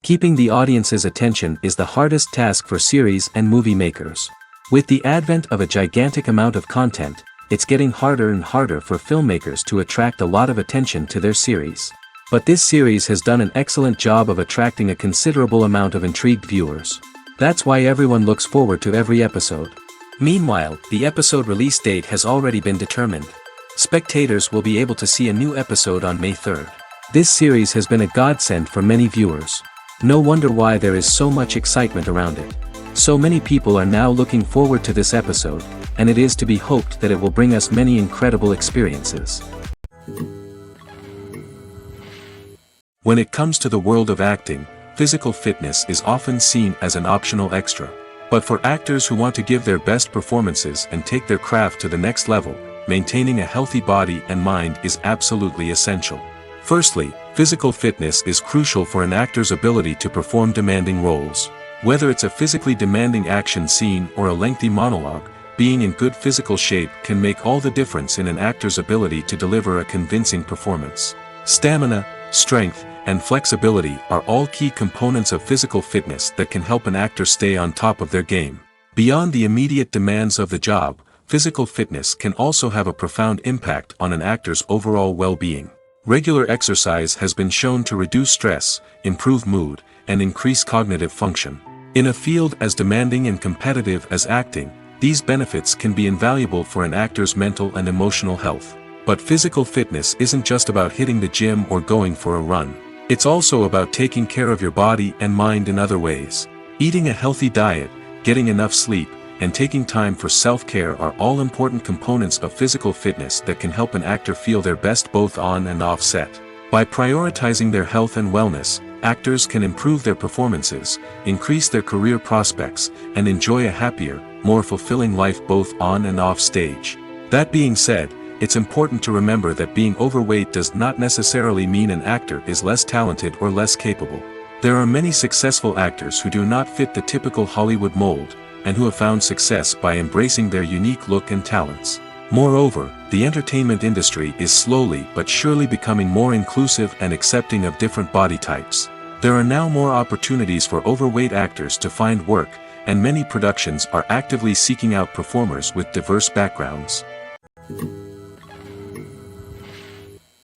Keeping the audience's attention is the hardest task for series and movie makers. With the advent of a gigantic amount of content, it's getting harder and harder for filmmakers to attract a lot of attention to their series. But this series has done an excellent job of attracting a considerable amount of intrigued viewers. That's why everyone looks forward to every episode. Meanwhile, the episode release date has already been determined. Spectators will be able to see a new episode on May 3rd. This series has been a godsend for many viewers. No wonder why there is so much excitement around it. So many people are now looking forward to this episode, and it is to be hoped that it will bring us many incredible experiences. When it comes to the world of acting, physical fitness is often seen as an optional extra. But for actors who want to give their best performances and take their craft to the next level, maintaining a healthy body and mind is absolutely essential. Firstly, physical fitness is crucial for an actor's ability to perform demanding roles. Whether it's a physically demanding action scene or a lengthy monologue, being in good physical shape can make all the difference in an actor's ability to deliver a convincing performance. Stamina, strength, and flexibility are all key components of physical fitness that can help an actor stay on top of their game. Beyond the immediate demands of the job, physical fitness can also have a profound impact on an actor's overall well-being. Regular exercise has been shown to reduce stress, improve mood, and increase cognitive function. In a field as demanding and competitive as acting, these benefits can be invaluable for an actor's mental and emotional health. But physical fitness isn't just about hitting the gym or going for a run. It's also about taking care of your body and mind in other ways. Eating a healthy diet, getting enough sleep, and taking time for self-care are all important components of physical fitness that can help an actor feel their best both on and off set. By prioritizing their health and wellness, actors can improve their performances, increase their career prospects, and enjoy a happier, more fulfilling life both on and off stage. That being said, it's important to remember that being overweight does not necessarily mean an actor is less talented or less capable. There are many successful actors who do not fit the typical Hollywood mold, and who have found success by embracing their unique look and talents. Moreover, the entertainment industry is slowly but surely becoming more inclusive and accepting of different body types. There are now more opportunities for overweight actors to find work, and many productions are actively seeking out performers with diverse backgrounds.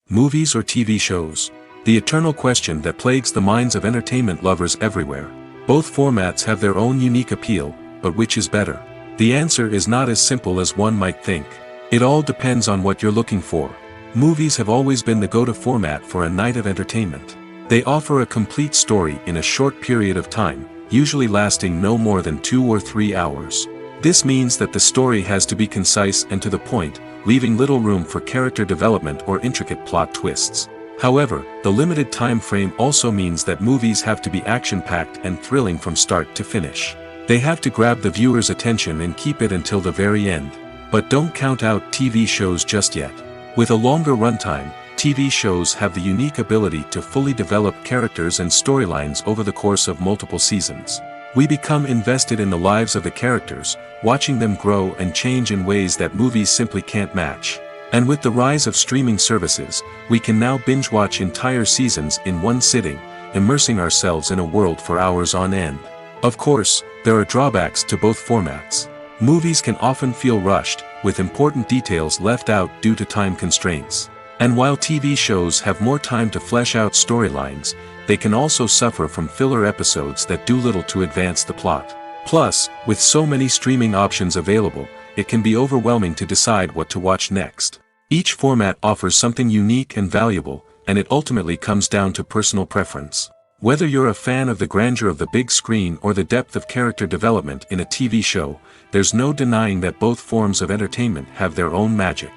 Movies or TV shows? The eternal question that plagues the minds of entertainment lovers everywhere. Both formats have their own unique appeal, but which is better? The answer is not as simple as one might think. It all depends on what you're looking for. Movies have always been the go-to format for a night of entertainment. They offer a complete story in a short period of time, usually lasting no more than 2 or 3 hours. This means that the story has to be concise and to the point, leaving little room for character development or intricate plot twists. However, the limited time frame also means that movies have to be action-packed and thrilling from start to finish. They have to grab the viewer's attention and keep it until the very end. But don't count out TV shows just yet. With a longer runtime, TV shows have the unique ability to fully develop characters and storylines over the course of multiple seasons. We become invested in the lives of the characters, watching them grow and change in ways that movies simply can't match. And with the rise of streaming services, we can now binge-watch entire seasons in one sitting, immersing ourselves in a world for hours on end. Of course, there are drawbacks to both formats. Movies can often feel rushed, with important details left out due to time constraints. And while TV shows have more time to flesh out storylines, they can also suffer from filler episodes that do little to advance the plot. Plus, with so many streaming options available, it can be overwhelming to decide what to watch next. Each format offers something unique and valuable, and it ultimately comes down to personal preference. Whether you're a fan of the grandeur of the big screen or the depth of character development in a TV show, there's no denying that both forms of entertainment have their own magic.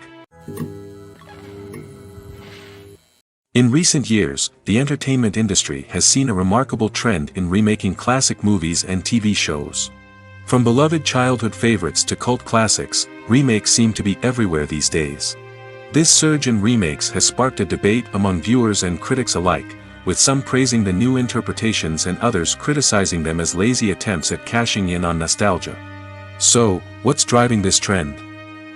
In recent years, the entertainment industry has seen a remarkable trend in remaking classic movies and TV shows. From beloved childhood favorites to cult classics, remakes seem to be everywhere these days. This surge in remakes has sparked a debate among viewers and critics alike, with some praising the new interpretations and others criticizing them as lazy attempts at cashing in on nostalgia. So, what's driving this trend?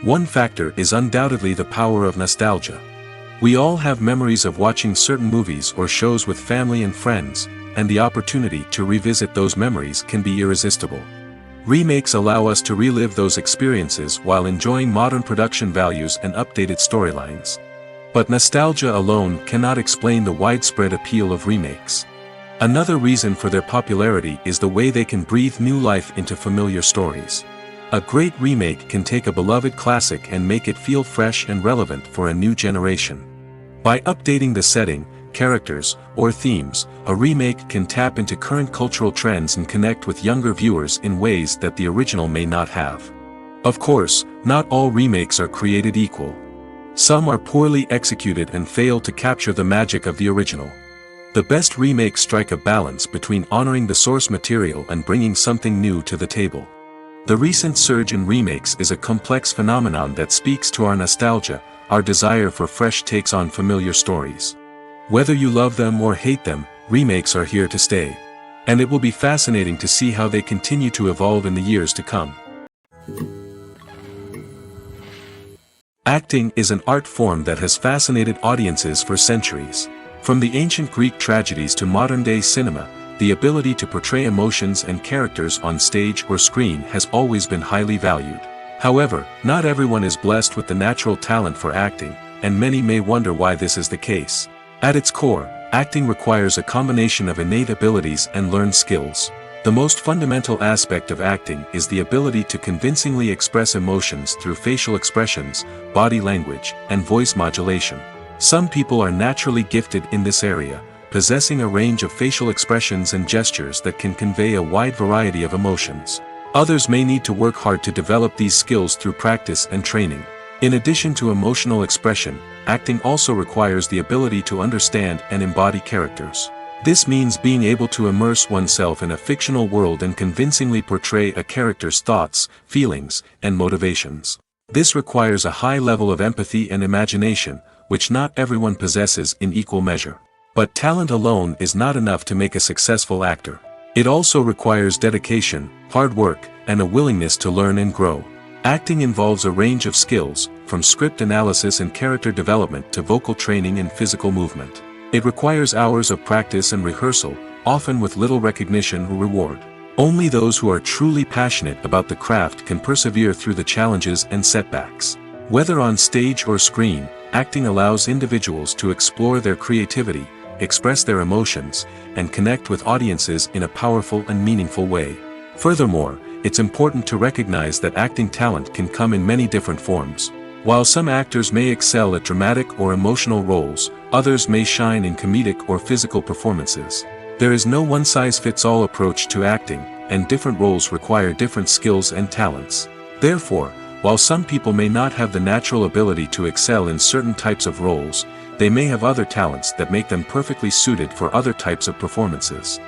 One factor is undoubtedly the power of nostalgia. We all have memories of watching certain movies or shows with family and friends, and the opportunity to revisit those memories can be irresistible. Remakes allow us to relive those experiences while enjoying modern production values and updated storylines. But nostalgia alone cannot explain the widespread appeal of remakes. Another reason for their popularity is the way they can breathe new life into familiar stories. A great remake can take a beloved classic and make it feel fresh and relevant for a new generation. By updating the setting, characters, or themes, a remake can tap into current cultural trends and connect with younger viewers in ways that the original may not have. Of course, not all remakes are created equal. Some are poorly executed and fail to capture the magic of the original. The best remakes strike a balance between honoring the source material and bringing something new to the table. The recent surge in remakes is a complex phenomenon that speaks to our nostalgia, our desire for fresh takes on familiar stories. Whether you love them or hate them, remakes are here to stay. And it will be fascinating to see how they continue to evolve in the years to come. Acting is an art form that has fascinated audiences for centuries. From the ancient Greek tragedies to modern-day cinema, the ability to portray emotions and characters on stage or screen has always been highly valued. However, not everyone is blessed with the natural talent for acting, and many may wonder why this is the case. At its core, acting requires a combination of innate abilities and learned skills. The most fundamental aspect of acting is the ability to convincingly express emotions through facial expressions, body language, and voice modulation. Some people are naturally gifted in this area, possessing a range of facial expressions and gestures that can convey a wide variety of emotions. Others may need to work hard to develop these skills through practice and training. In addition to emotional expression, acting also requires the ability to understand and embody characters. This means being able to immerse oneself in a fictional world and convincingly portray a character's thoughts, feelings, and motivations. This requires a high level of empathy and imagination, which not everyone possesses in equal measure. But talent alone is not enough to make a successful actor. It also requires dedication, hard work, and a willingness to learn and grow. Acting involves a range of skills, from script analysis and character development to vocal training and physical movement. It requires hours of practice and rehearsal, often with little recognition or reward. Only those who are truly passionate about the craft can persevere through the challenges and setbacks. Whether on stage or screen, acting allows individuals to explore their creativity, express their emotions, and connect with audiences in a powerful and meaningful way. Furthermore, it's important to recognize that acting talent can come in many different forms. While some actors may excel at dramatic or emotional roles, others may shine in comedic or physical performances. There is no one-size-fits-all approach to acting, and different roles require different skills and talents. Therefore, while some people may not have the natural ability to excel in certain types of roles, they may have other talents that make them perfectly suited for other types of performances.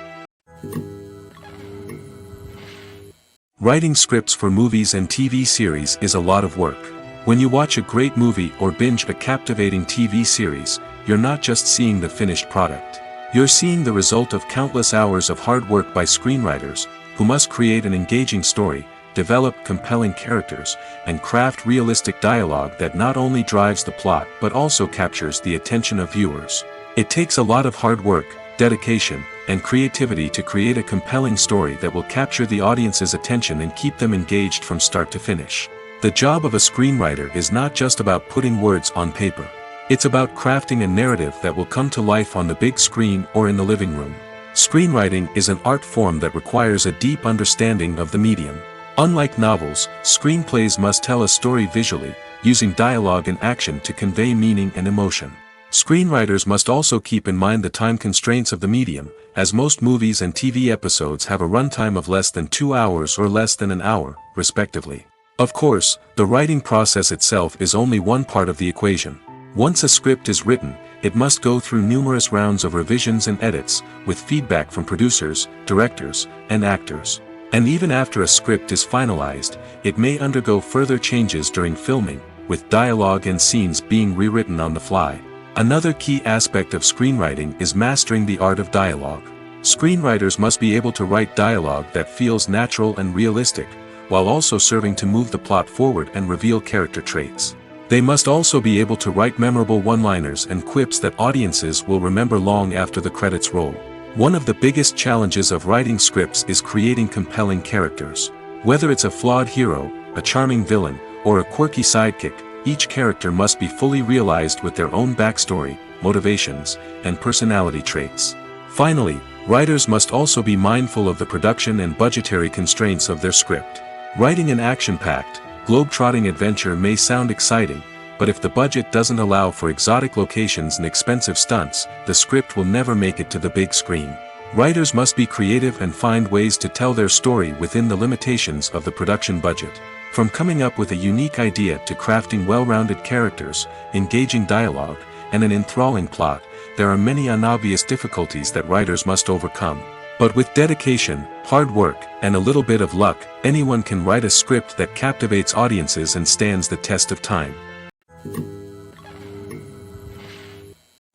Writing scripts for movies and TV series is a lot of work. When you watch a great movie or binge a captivating TV series, you're not just seeing the finished product. You're seeing the result of countless hours of hard work by screenwriters, who must create an engaging story, develop compelling characters, and craft realistic dialogue that not only drives the plot but also captures the attention of viewers. It takes a lot of hard work, dedication, and creativity to create a compelling story that will capture the audience's attention and keep them engaged from start to finish. The job of a screenwriter is not just about putting words on paper. It's about crafting a narrative that will come to life on the big screen or in the living room. Screenwriting is an art form that requires a deep understanding of the medium. Unlike novels, screenplays must tell a story visually, using dialogue and action to convey meaning and emotion. Screenwriters must also keep in mind the time constraints of the medium, as most movies and TV episodes have a runtime of less than 2 hours or less than an hour, respectively. Of course, the writing process itself is only one part of the equation. Once a script is written, it must go through numerous rounds of revisions and edits, with feedback from producers, directors, and actors. And even after a script is finalized, it may undergo further changes during filming, with dialogue and scenes being rewritten on the fly. Another key aspect of screenwriting is mastering the art of dialogue. Screenwriters must be able to write dialogue that feels natural and realistic, while also serving to move the plot forward and reveal character traits. They must also be able to write memorable one-liners and quips that audiences will remember long after the credits roll. One of the biggest challenges of writing scripts is creating compelling characters. Whether it's a flawed hero, a charming villain, or a quirky sidekick, each character must be fully realized with their own backstory, motivations, and personality traits. Finally, writers must also be mindful of the production and budgetary constraints of their script. Writing an action-packed, globe-trotting adventure may sound exciting, but if the budget doesn't allow for exotic locations and expensive stunts, the script will never make it to the big screen. Writers must be creative and find ways to tell their story within the limitations of the production budget. From coming up with a unique idea to crafting well-rounded characters, engaging dialogue, and an enthralling plot, there are many unobvious difficulties that writers must overcome. But with dedication, hard work, and a little bit of luck, anyone can write a script that captivates audiences and stands the test of time.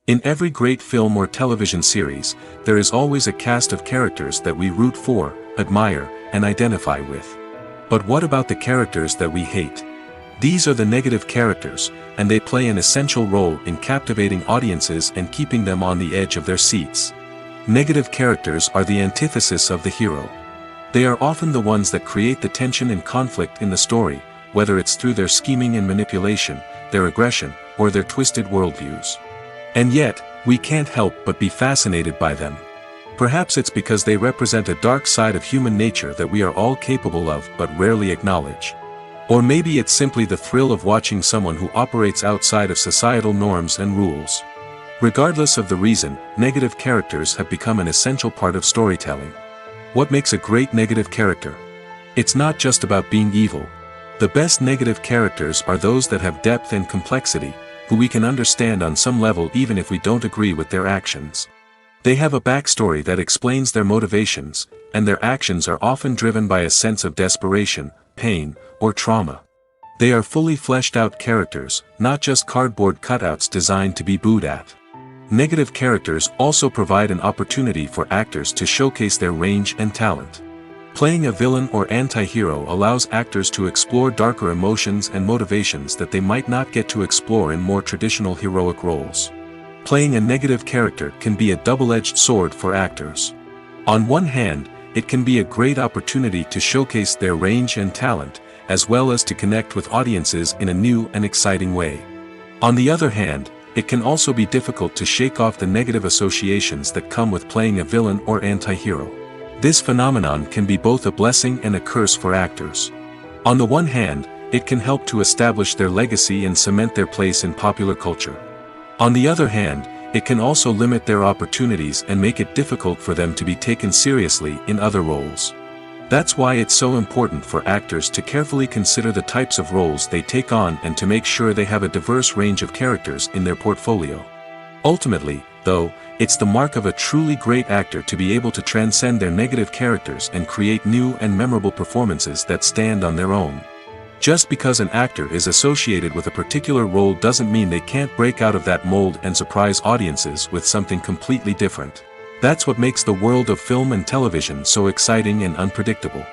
In every great film or television series, there is always a cast of characters that we root for, admire, and identify with. But what about the characters that we hate? These are the negative characters, and they play an essential role in captivating audiences and keeping them on the edge of their seats. Negative characters are the antithesis of the hero. They are often the ones that create the tension and conflict in the story, whether it's through their scheming and manipulation, their aggression, or their twisted worldviews. And yet, we can't help but be fascinated by them. Perhaps it's because they represent a dark side of human nature that we are all capable of but rarely acknowledge. Or maybe it's simply the thrill of watching someone who operates outside of societal norms and rules. Regardless of the reason, negative characters have become an essential part of storytelling. What makes a great negative character? It's not just about being evil. The best negative characters are those that have depth and complexity, who we can understand on some level even if we don't agree with their actions. They have a backstory that explains their motivations, and their actions are often driven by a sense of desperation, pain, or trauma. They are fully fleshed out characters, not just cardboard cutouts designed to be booed at. Negative characters also provide an opportunity for actors to showcase their range and talent. Playing a villain or anti-hero allows actors to explore darker emotions and motivations that they might not get to explore in more traditional heroic roles. Playing a negative character can be a double-edged sword for actors. On one hand, it can be a great opportunity to showcase their range and talent, as well as to connect with audiences in a new and exciting way. On the other hand, it can also be difficult to shake off the negative associations that come with playing a villain or anti-hero. This phenomenon can be both a blessing and a curse for actors. On the one hand, it can help to establish their legacy and cement their place in popular culture. On the other hand, it can also limit their opportunities and make it difficult for them to be taken seriously in other roles. That's why it's so important for actors to carefully consider the types of roles they take on and to make sure they have a diverse range of characters in their portfolio. Ultimately, though, it's the mark of a truly great actor to be able to transcend their negative characters and create new and memorable performances that stand on their own. Just because an actor is associated with a particular role doesn't mean they can't break out of that mold and surprise audiences with something completely different. That's what makes the world of film and television so exciting and unpredictable.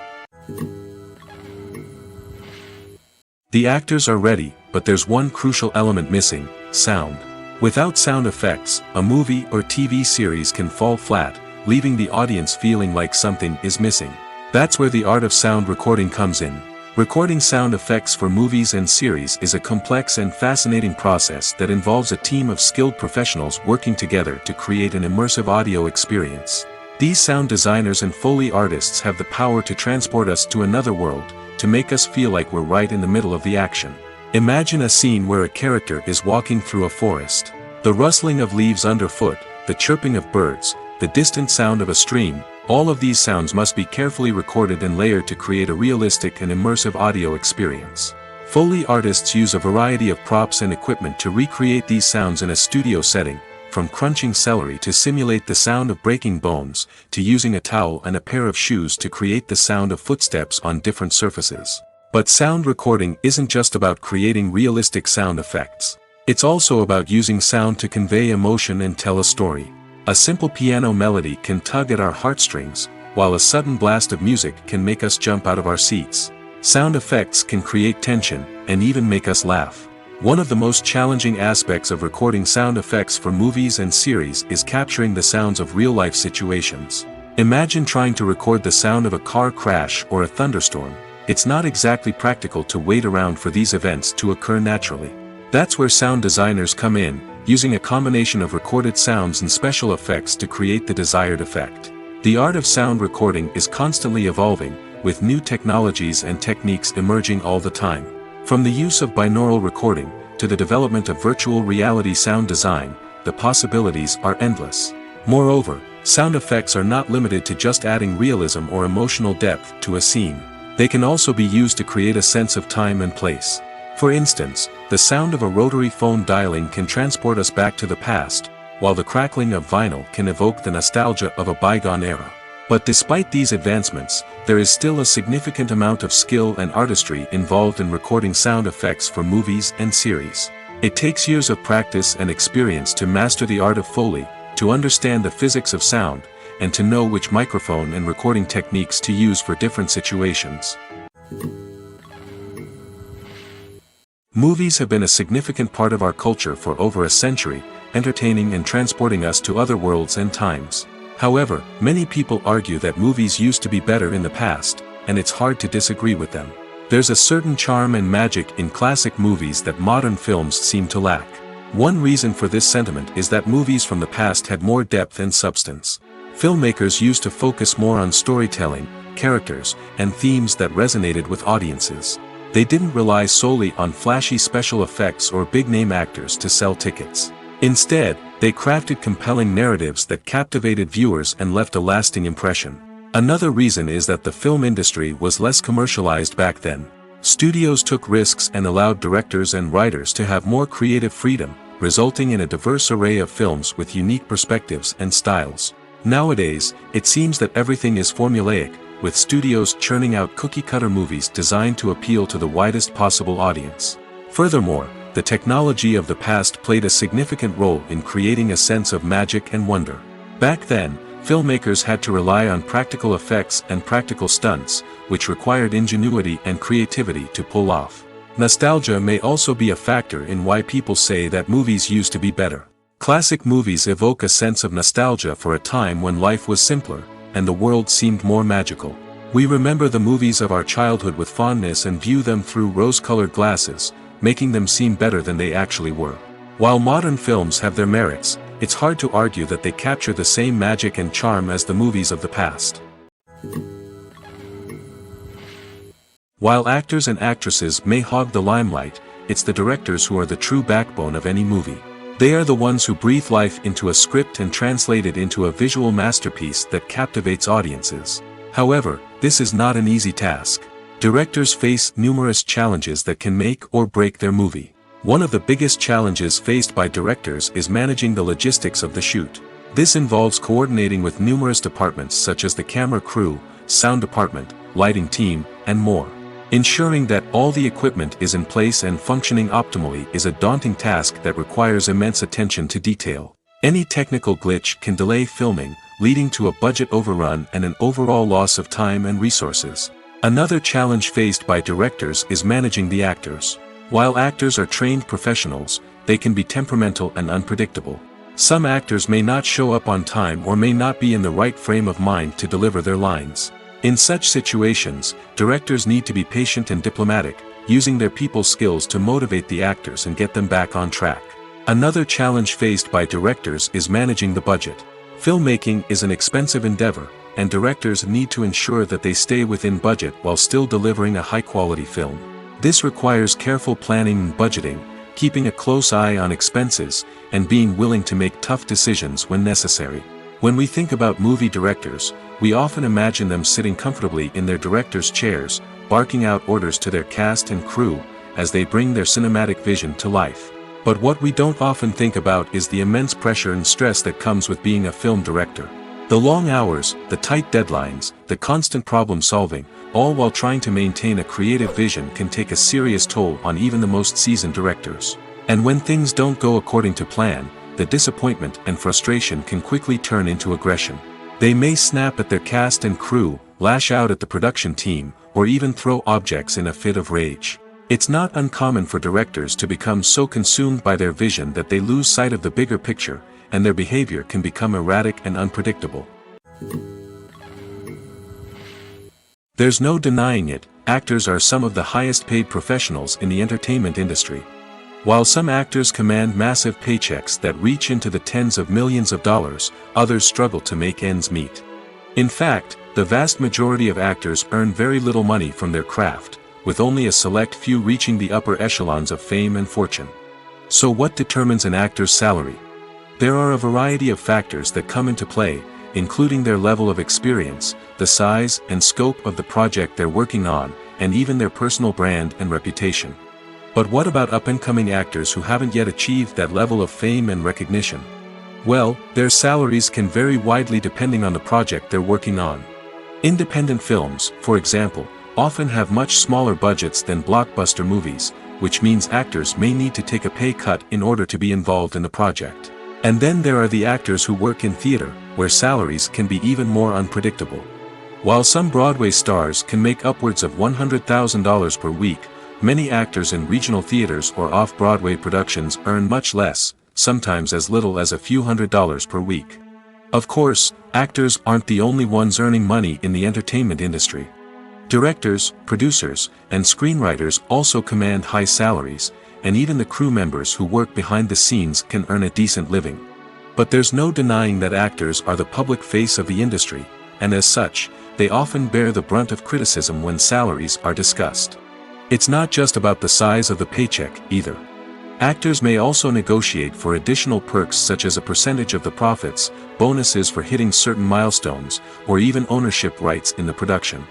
The actors are ready, but there's one crucial element missing: sound. Without sound effects, a movie or TV series can fall flat, leaving the audience feeling like something is missing. That's where the art of sound recording comes in. Recording sound effects for movies and series is a complex and fascinating process that involves a team of skilled professionals working together to create an immersive audio experience. These sound designers and Foley artists have the power to transport us to another world, to make us feel like we're right in the middle of the action. Imagine a scene where a character is walking through a forest. The rustling of leaves underfoot, the chirping of birds, the distant sound of a stream, all of these sounds must be carefully recorded and layered to create a realistic and immersive audio experience. Foley artists use a variety of props and equipment to recreate these sounds in a studio setting, from crunching celery to simulate the sound of breaking bones, to using a towel and a pair of shoes to create the sound of footsteps on different surfaces. But sound recording isn't just about creating realistic sound effects. It's also about using sound to convey emotion and tell a story. A simple piano melody can tug at our heartstrings, while a sudden blast of music can make us jump out of our seats. Sound effects can create tension, and even make us laugh. One of the most challenging aspects of recording sound effects for movies and series is capturing the sounds of real-life situations. Imagine trying to record the sound of a car crash or a thunderstorm. It's not exactly practical to wait around for these events to occur naturally. That's where sound designers come in, using a combination of recorded sounds and special effects to create the desired effect. The art of sound recording is constantly evolving, with new technologies and techniques emerging all the time. From the use of binaural recording, to the development of virtual reality sound design, the possibilities are endless. Moreover, sound effects are not limited to just adding realism or emotional depth to a scene. They can also be used to create a sense of time and place. For instance, the sound of a rotary phone dialing can transport us back to the past, while the crackling of vinyl can evoke the nostalgia of a bygone era. But despite these advancements, there is still a significant amount of skill and artistry involved in recording sound effects for movies and series. It takes years of practice and experience to master the art of Foley, to understand the physics of sound, and to know which microphone and recording techniques to use for different situations. Movies have been a significant part of our culture for over a century, entertaining and transporting us to other worlds and times. However, many people argue that movies used to be better in the past, and it's hard to disagree with them. There's a certain charm and magic in classic movies that modern films seem to lack. One reason for this sentiment is that movies from the past had more depth and substance. Filmmakers used to focus more on storytelling, characters, and themes that resonated with audiences. They didn't rely solely on flashy special effects or big-name actors to sell tickets. Instead, they crafted compelling narratives that captivated viewers and left a lasting impression. Another reason is that the film industry was less commercialized back then. Studios took risks and allowed directors and writers to have more creative freedom, resulting in a diverse array of films with unique perspectives and styles. Nowadays, it seems that everything is formulaic, with studios churning out cookie-cutter movies designed to appeal to the widest possible audience. Furthermore, the technology of the past played a significant role in creating a sense of magic and wonder. Back then, filmmakers had to rely on practical effects and practical stunts, which required ingenuity and creativity to pull off. Nostalgia may also be a factor in why people say that movies used to be better. Classic movies evoke a sense of nostalgia for a time when life was simpler, and the world seemed more magical. We remember the movies of our childhood with fondness and view them through rose-colored glasses, making them seem better than they actually were. While modern films have their merits, it's hard to argue that they capture the same magic and charm as the movies of the past. While actors and actresses may hog the limelight, it's the directors who are the true backbone of any movie. They are the ones who breathe life into a script and translate it into a visual masterpiece that captivates audiences. However, this is not an easy task. Directors face numerous challenges that can make or break their movie. One of the biggest challenges faced by directors is managing the logistics of the shoot. This involves coordinating with numerous departments such as the camera crew, sound department, lighting team, and more. Ensuring that all the equipment is in place and functioning optimally is a daunting task that requires immense attention to detail. Any technical glitch can delay filming, leading to a budget overrun and an overall loss of time and resources. Another challenge faced by directors is managing the actors. While actors are trained professionals, they can be temperamental and unpredictable. Some actors may not show up on time or may not be in the right frame of mind to deliver their lines. In such situations, directors need to be patient and diplomatic, using their people skills to motivate the actors and get them back on track. Another challenge faced by directors is managing the budget. Filmmaking is an expensive endeavor, and directors need to ensure that they stay within budget while still delivering a high-quality film. This requires careful planning and budgeting, keeping a close eye on expenses, and being willing to make tough decisions when necessary. When we think about movie directors, we often imagine them sitting comfortably in their director's chairs, barking out orders to their cast and crew, as they bring their cinematic vision to life. But what we don't often think about is the immense pressure and stress that comes with being a film director. The long hours, the tight deadlines, the constant problem solving, all while trying to maintain a creative vision can take a serious toll on even the most seasoned directors. And when things don't go according to plan, the disappointment and frustration can quickly turn into aggression. They may snap at their cast and crew, lash out at the production team, or even throw objects in a fit of rage. It's not uncommon for directors to become so consumed by their vision that they lose sight of the bigger picture, and their behavior can become erratic and unpredictable. There's no denying it, actors are some of the highest paid professionals in the entertainment industry. While some actors command massive paychecks that reach into the tens of millions of dollars, others struggle to make ends meet. In fact, the vast majority of actors earn very little money from their craft, with only a select few reaching the upper echelons of fame and fortune. So what determines an actor's salary? There are a variety of factors that come into play, including their level of experience, the size and scope of the project they're working on, and even their personal brand and reputation. But what about up-and-coming actors who haven't yet achieved that level of fame and recognition? Well, their salaries can vary widely depending on the project they're working on. Independent films, for example, often have much smaller budgets than blockbuster movies, which means actors may need to take a pay cut in order to be involved in the project. And then there are the actors who work in theater, where salaries can be even more unpredictable. While some Broadway stars can make upwards of $100,000 per week, many actors in regional theaters or off-Broadway productions earn much less, sometimes as little as a few $100s per week. Of course, actors aren't the only ones earning money in the entertainment industry. Directors, producers, and screenwriters also command high salaries, and even the crew members who work behind the scenes can earn a decent living. But there's no denying that actors are the public face of the industry, and as such, they often bear the brunt of criticism when salaries are discussed. It's not just about the size of the paycheck, either. Actors may also negotiate for additional perks such as a percentage of the profits, bonuses for hitting certain milestones, or even ownership rights in the production.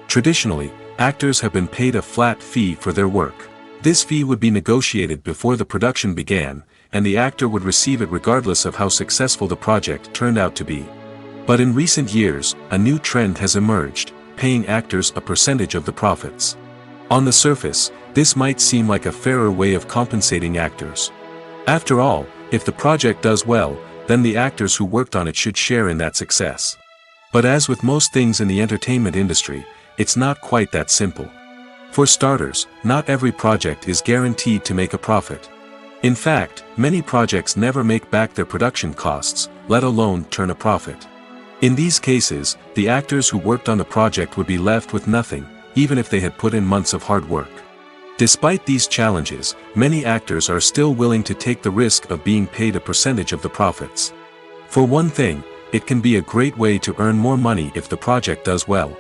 Traditionally, actors have been paid a flat fee for their work. This fee would be negotiated before the production began, and the actor would receive it regardless of how successful the project turned out to be. But in recent years, a new trend has emerged, paying actors a percentage of the profits. On the surface, this might seem like a fairer way of compensating actors. After all, if the project does well, then the actors who worked on it should share in that success. But as with most things in the entertainment industry, it's not quite that simple. For starters, not every project is guaranteed to make a profit. In fact, many projects never make back their production costs, let alone turn a profit. In these cases, the actors who worked on the project would be left with nothing, even if they had put in months of hard work. Despite these challenges, many actors are still willing to take the risk of being paid a percentage of the profits. For one thing, it can be a great way to earn more money if the project does well.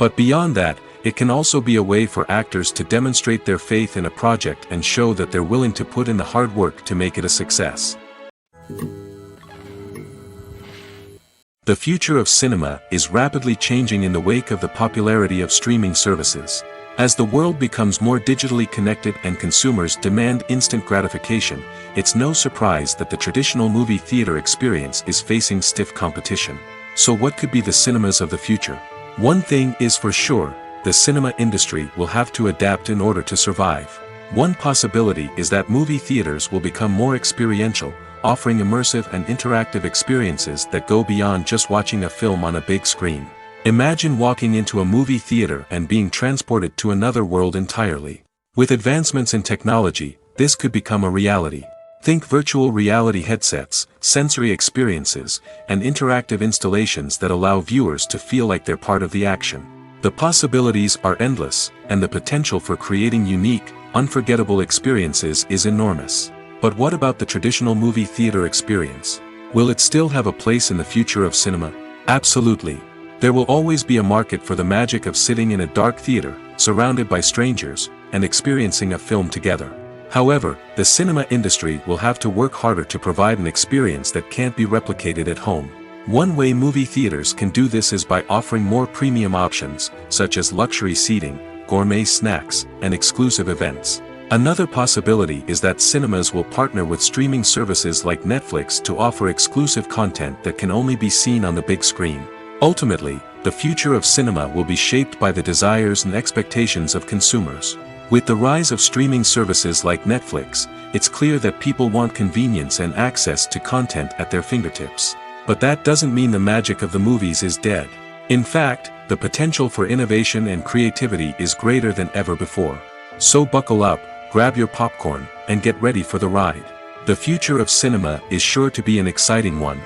But beyond that, it can also be a way for actors to demonstrate their faith in a project and show that they're willing to put in the hard work to make it a success. The future of cinema is rapidly changing in the wake of the popularity of streaming services. As the world becomes more digitally connected and consumers demand instant gratification, it's no surprise that the traditional movie theater experience is facing stiff competition. So what could be the cinemas of the future? One thing is for sure, the cinema industry will have to adapt in order to survive. One possibility is that movie theaters will become more experiential, offering immersive and interactive experiences that go beyond just watching a film on a big screen. Imagine walking into a movie theater and being transported to another world entirely. With advancements in technology, this could become a reality. Think virtual reality headsets, sensory experiences, and interactive installations that allow viewers to feel like they're part of the action. The possibilities are endless, and the potential for creating unique, unforgettable experiences is enormous. But what about the traditional movie theater experience? Will it still have a place in the future of cinema? Absolutely. There will always be a market for the magic of sitting in a dark theater, surrounded by strangers, and experiencing a film together. However, the cinema industry will have to work harder to provide an experience that can't be replicated at home. One way movie theaters can do this is by offering more premium options, such as luxury seating, gourmet snacks, and exclusive events. Another possibility is that cinemas will partner with streaming services like Netflix to offer exclusive content that can only be seen on the big screen. Ultimately, the future of cinema will be shaped by the desires and expectations of consumers. With the rise of streaming services like Netflix, it's clear that people want convenience and access to content at their fingertips. But that doesn't mean the magic of the movies is dead. In fact, the potential for innovation and creativity is greater than ever before. So buckle up, grab your popcorn, and get ready for the ride. The future of cinema is sure to be an exciting one.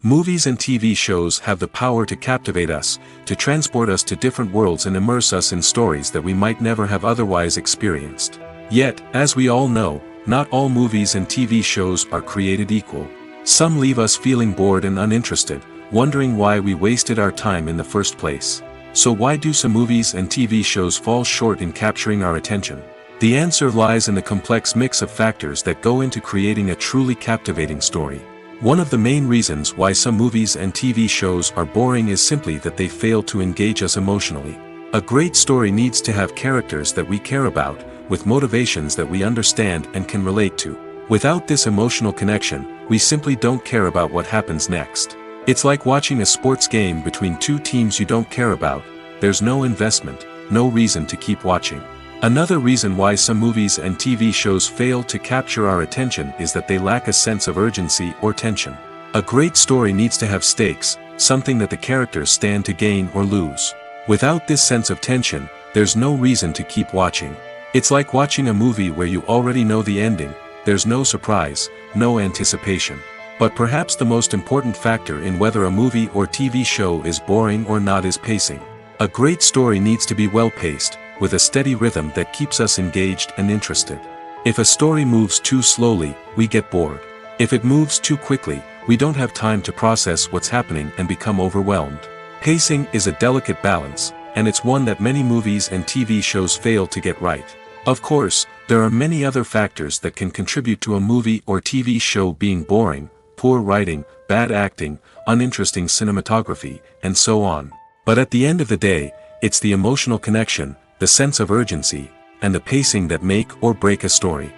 Movies and TV shows have the power to captivate us, to transport us to different worlds and immerse us in stories that we might never have otherwise experienced. Yet, as we all know, not all movies and TV shows are created equal. Some leave us feeling bored and uninterested, wondering why we wasted our time in the first place. So why do some movies and TV shows fall short in capturing our attention? The answer lies in the complex mix of factors that go into creating a truly captivating story. One of the main reasons why some movies and TV shows are boring is simply that they fail to engage us emotionally. A great story needs to have characters that we care about, with motivations that we understand and can relate to. Without this emotional connection, we simply don't care about what happens next. It's like watching a sports game between two teams you don't care about. There's no investment, no reason to keep watching. Another reason why some movies and TV shows fail to capture our attention is that they lack a sense of urgency or tension. A great story needs to have stakes, something that the characters stand to gain or lose. Without this sense of tension, there's no reason to keep watching. It's like watching a movie where you already know the ending. There's no surprise, no anticipation. But perhaps the most important factor in whether a movie or TV show is boring or not is pacing. A great story needs to be well-paced, with a steady rhythm that keeps us engaged and interested. If a story moves too slowly, we get bored. If it moves too quickly, we don't have time to process what's happening and become overwhelmed. Pacing is a delicate balance, and it's one that many movies and TV shows fail to get right. Of course, there are many other factors that can contribute to a movie or TV show being boring: poor writing, bad acting, uninteresting cinematography, and so on. But at the end of the day, it's the emotional connection, the sense of urgency, and the pacing that make or break a story.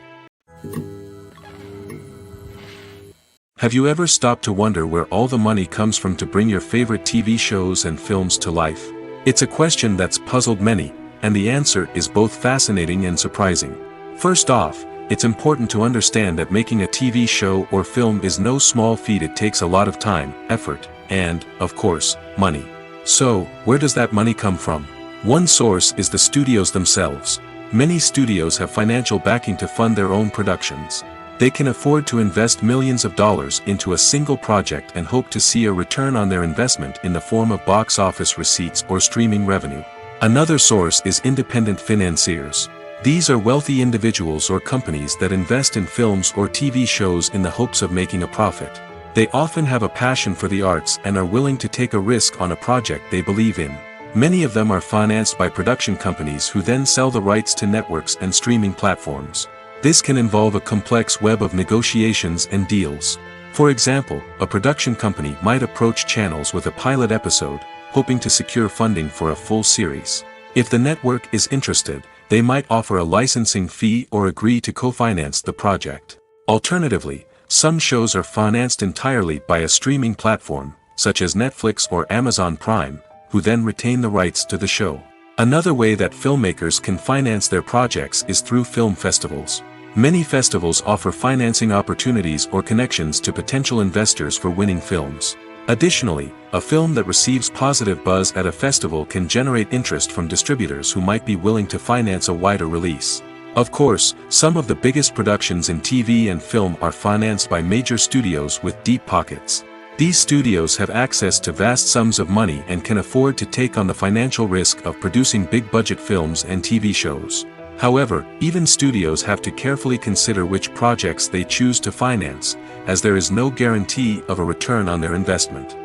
Have you ever stopped to wonder where all the money comes from to bring your favorite TV shows and films to life? It's a question that's puzzled many, and the answer is both fascinating and surprising. First off, it's important to understand that making a TV show or film is no small feat. It takes a lot of time, effort, and, of course, money. So, where does that money come from? One source is the studios themselves. Many studios have financial backing to fund their own productions. They can afford to invest millions of dollars into a single project and hope to see a return on their investment in the form of box office receipts or streaming revenue. Another source is independent financiers. These are wealthy individuals or companies that invest in films or TV shows in the hopes of making a profit. They often have a passion for the arts and are willing to take a risk on a project they believe in. Many of them are financed by production companies who then sell the rights to networks and streaming platforms. This can involve a complex web of negotiations and deals. For example, a production company might approach channels with a pilot episode, hoping to secure funding for a full series. If the network is interested, they might offer a licensing fee or agree to co-finance the project. Alternatively, some shows are financed entirely by a streaming platform, such as Netflix or Amazon Prime, who then retain the rights to the show. Another way that filmmakers can finance their projects is through film festivals. Many festivals offer financing opportunities or connections to potential investors for winning films. Additionally, a film that receives positive buzz at a festival can generate interest from distributors who might be willing to finance a wider release. Of course, some of the biggest productions in TV and film are financed by major studios with deep pockets. These studios have access to vast sums of money and can afford to take on the financial risk of producing big-budget films and TV shows. However, even studios have to carefully consider which projects they choose to finance, as there is no guarantee of a return on their investment.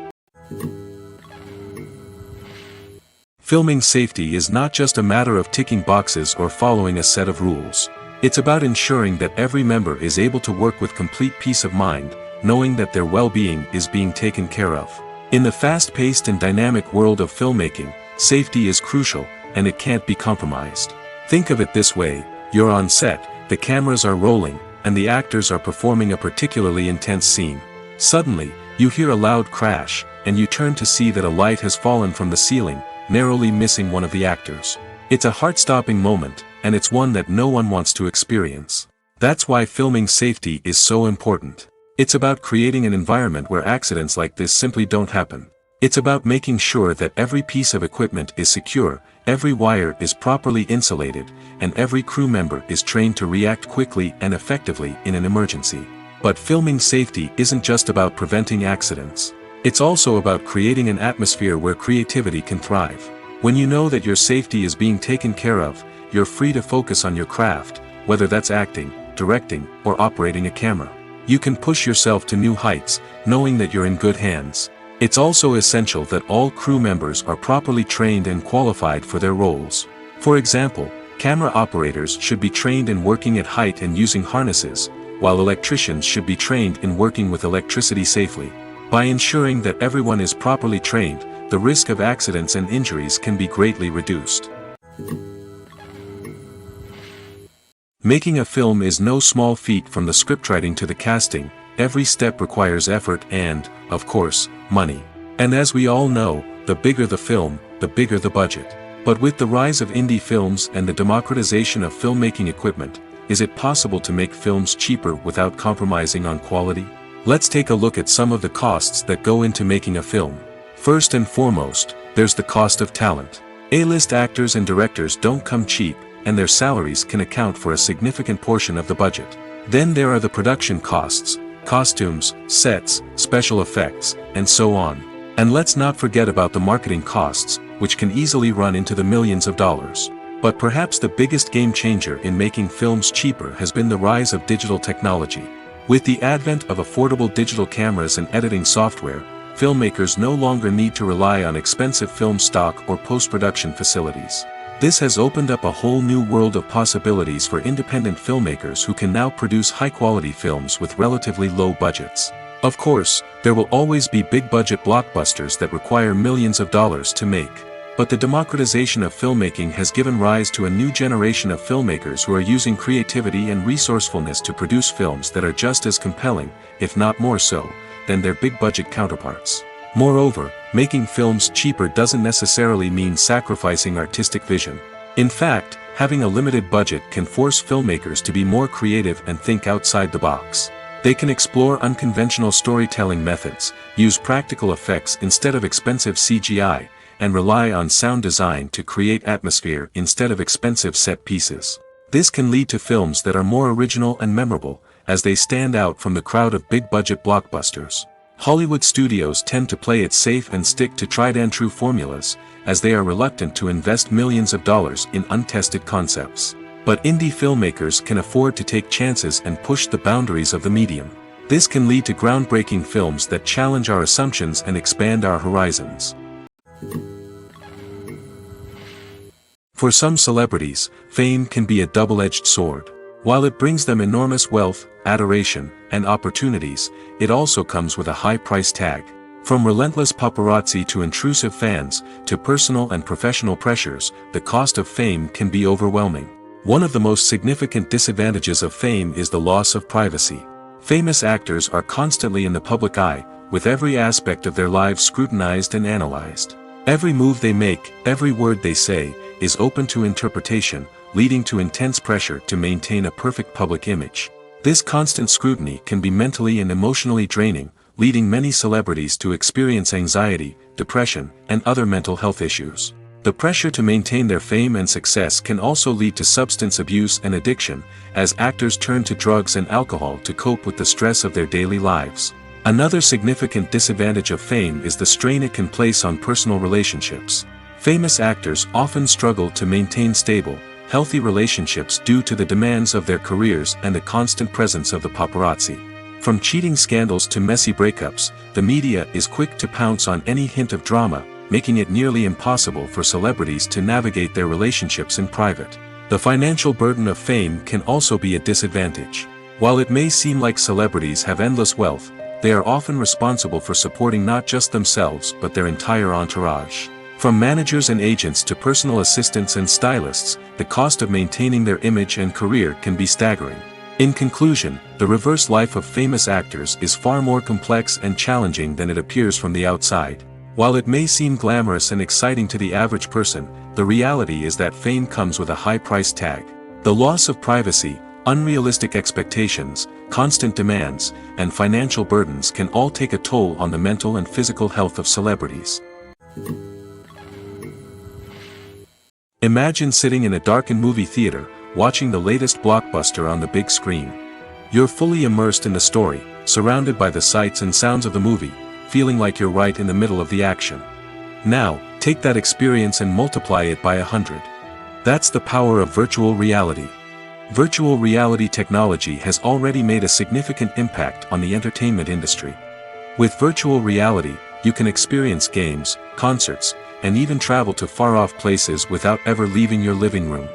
Filming safety is not just a matter of ticking boxes or following a set of rules. It's about ensuring that every member is able to work with complete peace of mind, knowing that their well-being is being taken care of. In the fast-paced and dynamic world of filmmaking, safety is crucial, and it can't be compromised. Think of it this way: you're on set, the cameras are rolling, and the actors are performing a particularly intense scene. Suddenly, you hear a loud crash, and you turn to see that a light has fallen from the ceiling, narrowly missing one of the actors. It's a heart-stopping moment, and it's one that no one wants to experience. That's why filming safety is so important. It's about creating an environment where accidents like this simply don't happen. It's about making sure that every piece of equipment is secure, every wire is properly insulated, and every crew member is trained to react quickly and effectively in an emergency. But filming safety isn't just about preventing accidents. It's also about creating an atmosphere where creativity can thrive. When you know that your safety is being taken care of, you're free to focus on your craft, whether that's acting, directing, or operating a camera. You can push yourself to new heights, knowing that you're in good hands. It's also essential that all crew members are properly trained and qualified for their roles. For example, camera operators should be trained in working at height and using harnesses, while electricians should be trained in working with electricity safely. By ensuring that everyone is properly trained, the risk of accidents and injuries can be greatly reduced. Making a film is no small feat. From the scriptwriting to the casting, every step requires effort and, of course, money. And as we all know, the bigger the film, the bigger the budget. But with the rise of indie films and the democratization of filmmaking equipment, is it possible to make films cheaper without compromising on quality? Let's take a look at some of the costs that go into making a film. First and foremost, there's the cost of talent. A-list actors and directors don't come cheap, and their salaries can account for a significant portion of the budget. Then there are the production costs, costumes, sets, special effects, and so on. And let's not forget about the marketing costs, which can easily run into the millions of dollars. But perhaps the biggest game changer in making films cheaper has been the rise of digital technology. With the advent of affordable digital cameras and editing software, filmmakers no longer need to rely on expensive film stock or post-production facilities. This has opened up a whole new world of possibilities for independent filmmakers who can now produce high-quality films with relatively low budgets. Of course, there will always be big-budget blockbusters that require millions of dollars to make. But the democratization of filmmaking has given rise to a new generation of filmmakers who are using creativity and resourcefulness to produce films that are just as compelling, if not more so, than their big-budget counterparts. Moreover, making films cheaper doesn't necessarily mean sacrificing artistic vision. In fact, having a limited budget can force filmmakers to be more creative and think outside the box. They can explore unconventional storytelling methods, use practical effects instead of expensive CGI, and rely on sound design to create atmosphere instead of expensive set pieces. This can lead to films that are more original and memorable, as they stand out from the crowd of big-budget blockbusters. Hollywood studios tend to play it safe and stick to tried-and-true formulas, as they are reluctant to invest millions of dollars in untested concepts. But indie filmmakers can afford to take chances and push the boundaries of the medium. This can lead to groundbreaking films that challenge our assumptions and expand our horizons. For some celebrities, fame can be a double-edged sword. While it brings them enormous wealth, adoration, and opportunities, it also comes with a high price tag. From relentless paparazzi to intrusive fans, to personal and professional pressures, the cost of fame can be overwhelming. One of the most significant disadvantages of fame is the loss of privacy. Famous actors are constantly in the public eye, with every aspect of their lives scrutinized and analyzed. Every move they make, every word they say, is open to interpretation, leading to intense pressure to maintain a perfect public image. This constant scrutiny can be mentally and emotionally draining, leading many celebrities to experience anxiety, depression, and other mental health issues. The pressure to maintain their fame and success can also lead to substance abuse and addiction, as actors turn to drugs and alcohol to cope with the stress of their daily lives. Another significant disadvantage of fame is the strain it can place on personal relationships. Famous actors often struggle to maintain stable, healthy relationships due to the demands of their careers and the constant presence of the paparazzi. From cheating scandals to messy breakups, the media is quick to pounce on any hint of drama, making it nearly impossible for celebrities to navigate their relationships in private. The financial burden of fame can also be a disadvantage. While it may seem like celebrities have endless wealth, they are often responsible for supporting not just themselves but their entire entourage. From managers and agents to personal assistants and stylists, the cost of maintaining their image and career can be staggering. In conclusion, the reverse life of famous actors is far more complex and challenging than it appears from the outside. While it may seem glamorous and exciting to the average person, the reality is that fame comes with a high price tag. The loss of privacy, Unrealistic expectations, constant demands, and financial burdens can all take a toll on the mental and physical health of celebrities. Imagine sitting in a darkened movie theater, watching the latest blockbuster on the big screen. You're fully immersed in the story, surrounded by the sights and sounds of the movie, feeling like you're right in the middle of the action. Now, take that experience and multiply it by 100. That's the power of virtual reality. Virtual reality technology has already made a significant impact on the entertainment industry. With virtual reality, you can experience games, concerts, and even travel to far-off places without ever leaving your living room.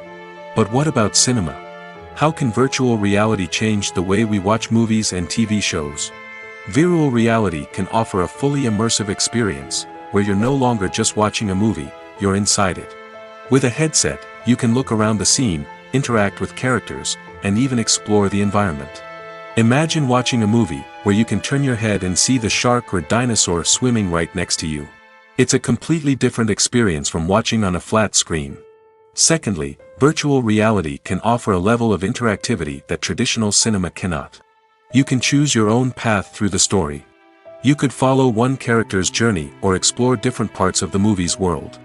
But what about cinema? How can virtual reality change the way we watch movies and TV shows? Virtual reality can offer a fully immersive experience, where you're no longer just watching a movie, you're inside it. With a headset, you can look around the scene, interact with characters, and even explore the environment. Imagine watching a movie where you can turn your head and see the shark or dinosaur swimming right next to you. It's a completely different experience from watching on a flat screen. Secondly, virtual reality can offer a level of interactivity that traditional cinema cannot. You can choose your own path through the story. You could follow one character's journey or explore different parts of the movie's world.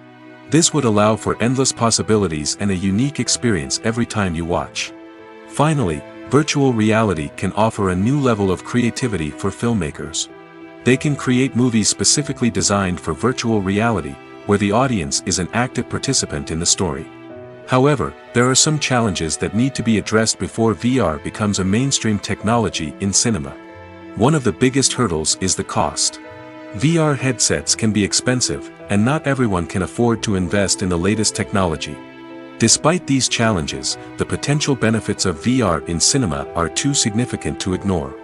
This would allow for endless possibilities and a unique experience every time you watch. Finally, virtual reality can offer a new level of creativity for filmmakers. They can create movies specifically designed for virtual reality, where the audience is an active participant in the story. However, there are some challenges that need to be addressed before VR becomes a mainstream technology in cinema. One of the biggest hurdles is the cost. VR headsets can be expensive, and not everyone can afford to invest in the latest technology. Despite these challenges, the potential benefits of VR in cinema are too significant to ignore.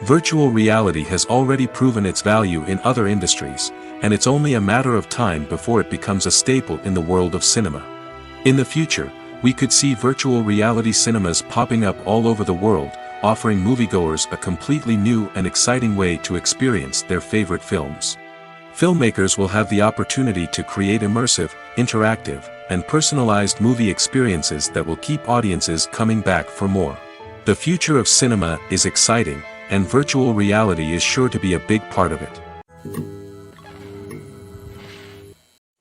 Virtual reality has already proven its value in other industries, and it's only a matter of time before it becomes a staple in the world of cinema. In the future, we could see virtual reality cinemas popping up all over the world, offering moviegoers a completely new and exciting way to experience their favorite films. Filmmakers will have the opportunity to create immersive, interactive, and personalized movie experiences that will keep audiences coming back for more. The future of cinema is exciting, and virtual reality is sure to be a big part of it.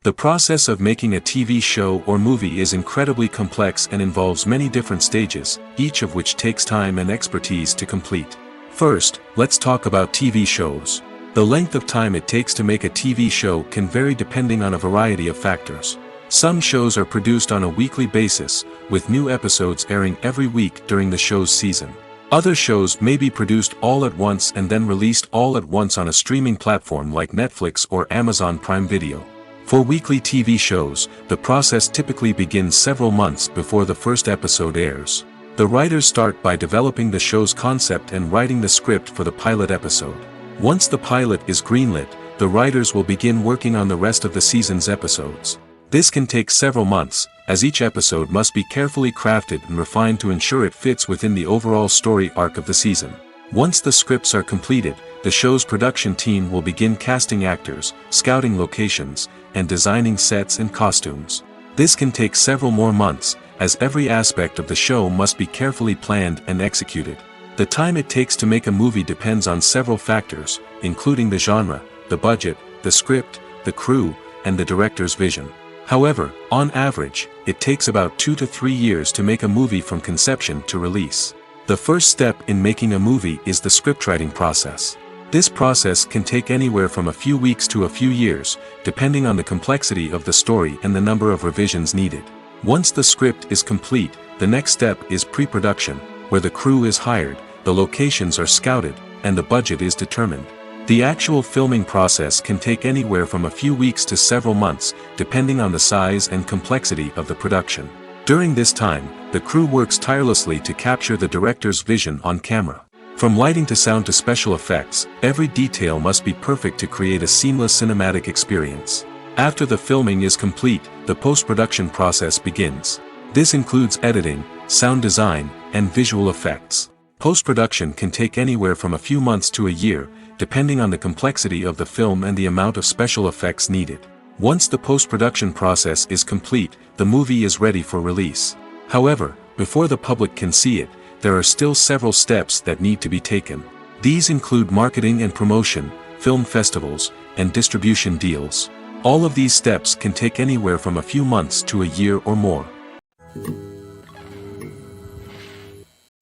The process of making a TV show or movie is incredibly complex and involves many different stages, each of which takes time and expertise to complete. First, let's talk about TV shows. The length of time it takes to make a TV show can vary depending on a variety of factors. Some shows are produced on a weekly basis, with new episodes airing every week during the show's season. Other shows may be produced all at once and then released all at once on a streaming platform like Netflix or Amazon Prime Video. For weekly TV shows, the process typically begins several months before the first episode airs. The writers start by developing the show's concept and writing the script for the pilot episode. Once the pilot is greenlit, the writers will begin working on the rest of the season's episodes. This can take several months, as each episode must be carefully crafted and refined to ensure it fits within the overall story arc of the season. Once the scripts are completed, the show's production team will begin casting actors, scouting locations, and designing sets and costumes. This can take several more months, as every aspect of the show must be carefully planned and executed. The time it takes to make a movie depends on several factors, including the genre, the budget, the script, the crew, and the director's vision. However, on average, it takes about 2 to 3 years to make a movie from conception to release. The first step in making a movie is the scriptwriting process. This process can take anywhere from a few weeks to a few years, depending on the complexity of the story and the number of revisions needed. Once the script is complete, the next step is pre-production, where the crew is hired, the locations are scouted, and the budget is determined. The actual filming process can take anywhere from a few weeks to several months, depending on the size and complexity of the production. During this time, the crew works tirelessly to capture the director's vision on camera. From lighting to sound to special effects, every detail must be perfect to create a seamless cinematic experience. After the filming is complete, the post-production process begins. This includes editing, sound design, and visual effects. Post-production can take anywhere from a few months to a year, depending on the complexity of the film and the amount of special effects needed. Once the post-production process is complete, the movie is ready for release. However, before the public can see it, there are still several steps that need to be taken. These include marketing and promotion, film festivals, and distribution deals. All of these steps can take anywhere from a few months to a year or more.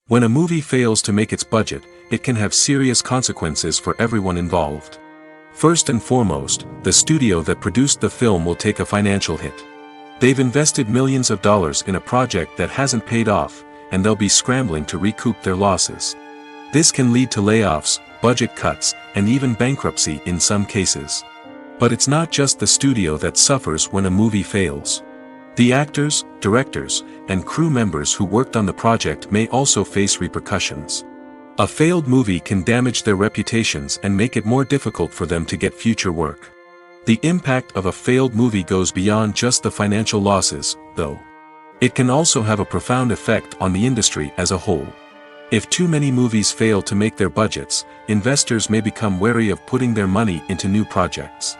When a movie fails to make its budget, it can have serious consequences for everyone involved. First and foremost, the studio that produced the film will take a financial hit. They've invested millions of dollars in a project that hasn't paid off, and they'll be scrambling to recoup their losses. This can lead to layoffs, budget cuts, and even bankruptcy in some cases. But it's not just the studio that suffers when a movie fails. The actors, directors, and crew members who worked on the project may also face repercussions. A failed movie can damage their reputations and make it more difficult for them to get future work. The impact of a failed movie goes beyond just the financial losses, though. It can also have a profound effect on the industry as a whole. If too many movies fail to make their budgets, investors may become wary of putting their money into new projects.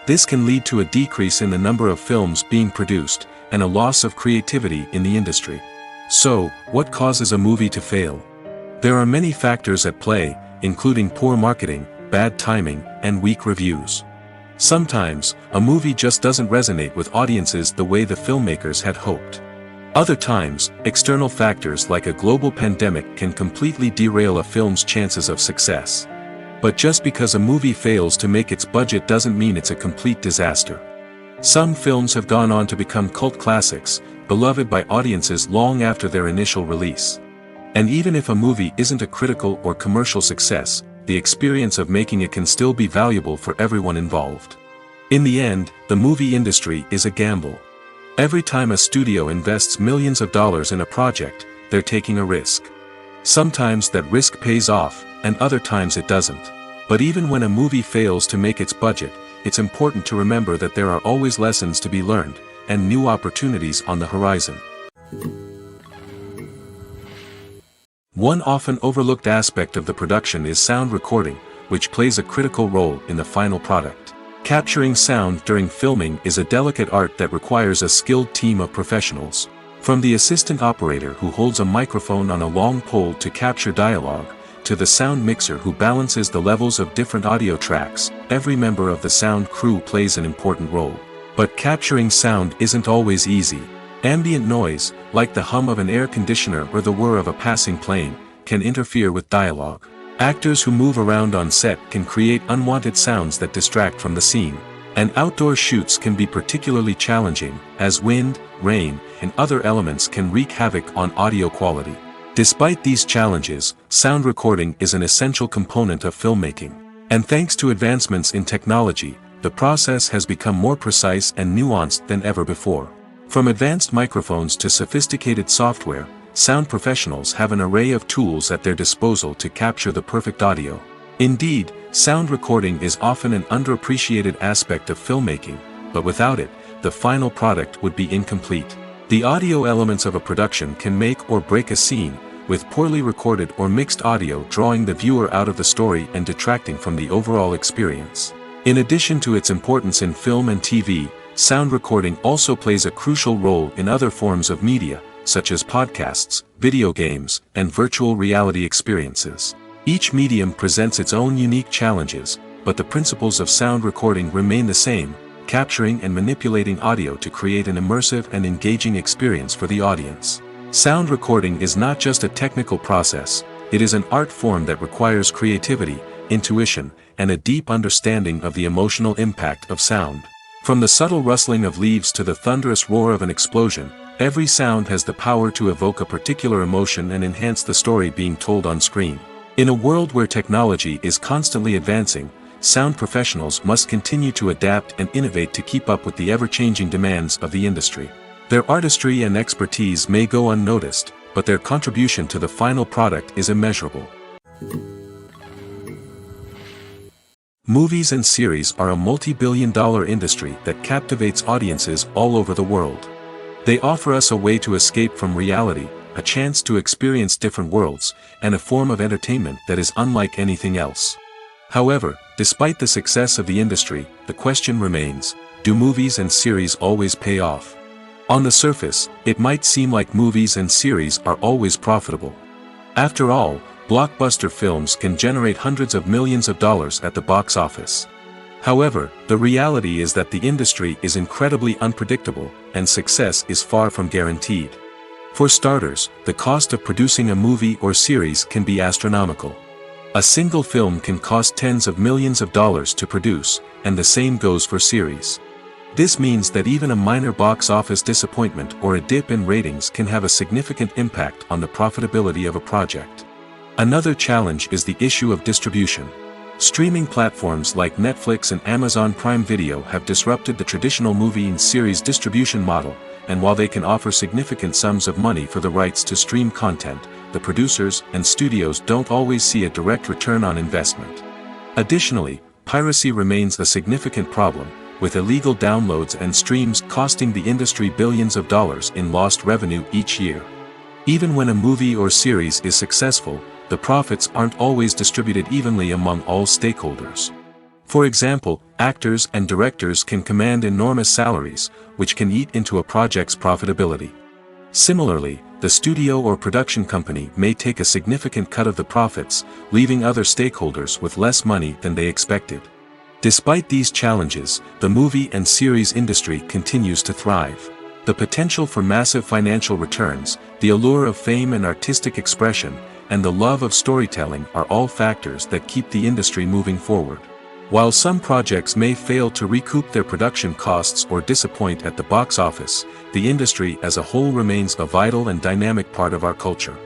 This can lead to a decrease in the number of films being produced, and a loss of creativity in the industry. So, what causes a movie to fail? There are many factors at play, including poor marketing, bad timing, and weak reviews. Sometimes, a movie just doesn't resonate with audiences the way the filmmakers had hoped. Other times, external factors like a global pandemic can completely derail a film's chances of success. But just because a movie fails to make its budget doesn't mean it's a complete disaster. Some films have gone on to become cult classics, beloved by audiences long after their initial release. And even if a movie isn't a critical or commercial success, the experience of making it can still be valuable for everyone involved. In the end, the movie industry is a gamble. Every time a studio invests millions of dollars in a project, they're taking a risk. Sometimes that risk pays off, and other times it doesn't. But even when a movie fails to make its budget, it's important to remember that there are always lessons to be learned, and new opportunities on the horizon. One often overlooked aspect of the production is sound recording, which plays a critical role in the final product. Capturing sound during filming is a delicate art that requires a skilled team of professionals. From the assistant operator who holds a microphone on a long pole to capture dialogue, to the sound mixer who balances the levels of different audio tracks, every member of the sound crew plays an important role. But capturing sound isn't always easy. Ambient noise, like the hum of an air conditioner or the whir of a passing plane, can interfere with dialogue. Actors who move around on set can create unwanted sounds that distract from the scene. And outdoor shoots can be particularly challenging, as wind, rain, and other elements can wreak havoc on audio quality. Despite these challenges, sound recording is an essential component of filmmaking. And thanks to advancements in technology, the process has become more precise and nuanced than ever before. From advanced microphones to sophisticated software, sound professionals have an array of tools at their disposal to capture the perfect audio. Indeed, sound recording is often an underappreciated aspect of filmmaking, but without it, the final product would be incomplete. The audio elements of a production can make or break a scene, with poorly recorded or mixed audio drawing the viewer out of the story and detracting from the overall experience. In addition to its importance in film and TV, sound recording also plays a crucial role in other forms of media, such as podcasts, video games, and virtual reality experiences. Each medium presents its own unique challenges, but the principles of sound recording remain the same, capturing and manipulating audio to create an immersive and engaging experience for the audience. Sound recording is not just a technical process, it is an art form that requires creativity, intuition, and a deep understanding of the emotional impact of sound. From the subtle rustling of leaves to the thunderous roar of an explosion, every sound has the power to evoke a particular emotion and enhance the story being told on screen. In a world where technology is constantly advancing, sound professionals must continue to adapt and innovate to keep up with the ever-changing demands of the industry. Their artistry and expertise may go unnoticed, but their contribution to the final product is immeasurable. Movies and series are a multi-billion-dollar industry that captivates audiences all over the world. They offer us a way to escape from reality, a chance to experience different worlds, and a form of entertainment that is unlike anything else. However, despite the success of the industry, the question remains, do movies and series always pay off? On the surface, it might seem like movies and series are always profitable. After all, blockbuster films can generate hundreds of millions of dollars at the box office. However, the reality is that the industry is incredibly unpredictable, and success is far from guaranteed. For starters, the cost of producing a movie or series can be astronomical. A single film can cost tens of millions of dollars to produce, and the same goes for series. This means that even a minor box office disappointment or a dip in ratings can have a significant impact on the profitability of a project. Another challenge is the issue of distribution. Streaming platforms like Netflix and Amazon Prime Video have disrupted the traditional movie and series distribution model, and while they can offer significant sums of money for the rights to stream content, the producers and studios don't always see a direct return on investment. Additionally, piracy remains a significant problem, with illegal downloads and streams costing the industry billions of dollars in lost revenue each year. Even when a movie or series is successful, the profits aren't always distributed evenly among all stakeholders. For example, actors and directors can command enormous salaries, which can eat into a project's profitability. Similarly, the studio or production company may take a significant cut of the profits, leaving other stakeholders with less money than they expected. Despite these challenges, the movie and series industry continues to thrive. The potential for massive financial returns, the allure of fame and artistic expression, and the love of storytelling are all factors that keep the industry moving forward. While some projects may fail to recoup their production costs or disappoint at the box office, the industry as a whole remains a vital and dynamic part of our culture.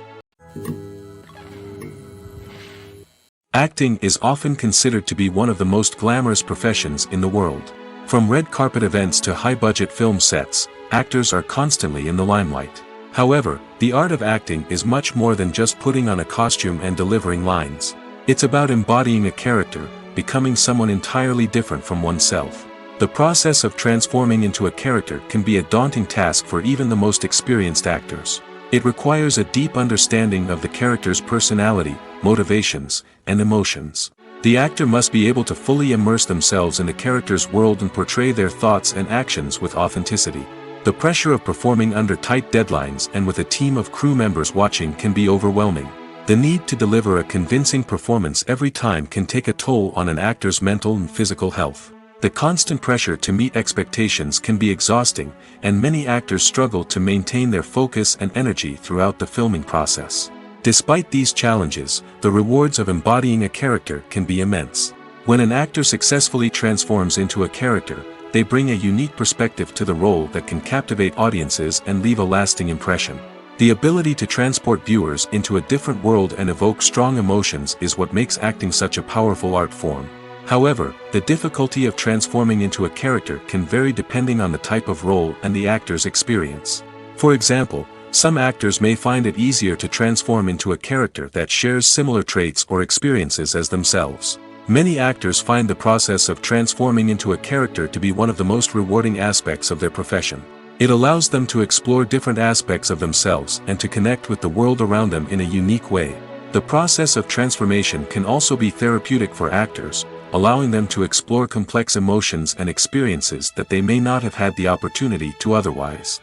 Acting is often considered to be one of the most glamorous professions in the world. From red carpet events to high-budget film sets, actors are constantly in the limelight. However, the art of acting is much more than just putting on a costume and delivering lines. It's about embodying a character, becoming someone entirely different from oneself. The process of transforming into a character can be a daunting task for even the most experienced actors. It requires a deep understanding of the character's personality, motivations, and emotions. The actor must be able to fully immerse themselves in the character's world and portray their thoughts and actions with authenticity. The pressure of performing under tight deadlines and with a team of crew members watching can be overwhelming. The need to deliver a convincing performance every time can take a toll on an actor's mental and physical health. The constant pressure to meet expectations can be exhausting, and many actors struggle to maintain their focus and energy throughout the filming process. Despite these challenges, the rewards of embodying a character can be immense. When an actor successfully transforms into a character, they bring a unique perspective to the role that can captivate audiences and leave a lasting impression. The ability to transport viewers into a different world and evoke strong emotions is what makes acting such a powerful art form. However, the difficulty of transforming into a character can vary depending on the type of role and the actor's experience. For example, some actors may find it easier to transform into a character that shares similar traits or experiences as themselves. Many actors find the process of transforming into a character to be one of the most rewarding aspects of their profession. It allows them to explore different aspects of themselves and to connect with the world around them in a unique way. The process of transformation can also be therapeutic for actors, allowing them to explore complex emotions and experiences that they may not have had the opportunity to otherwise.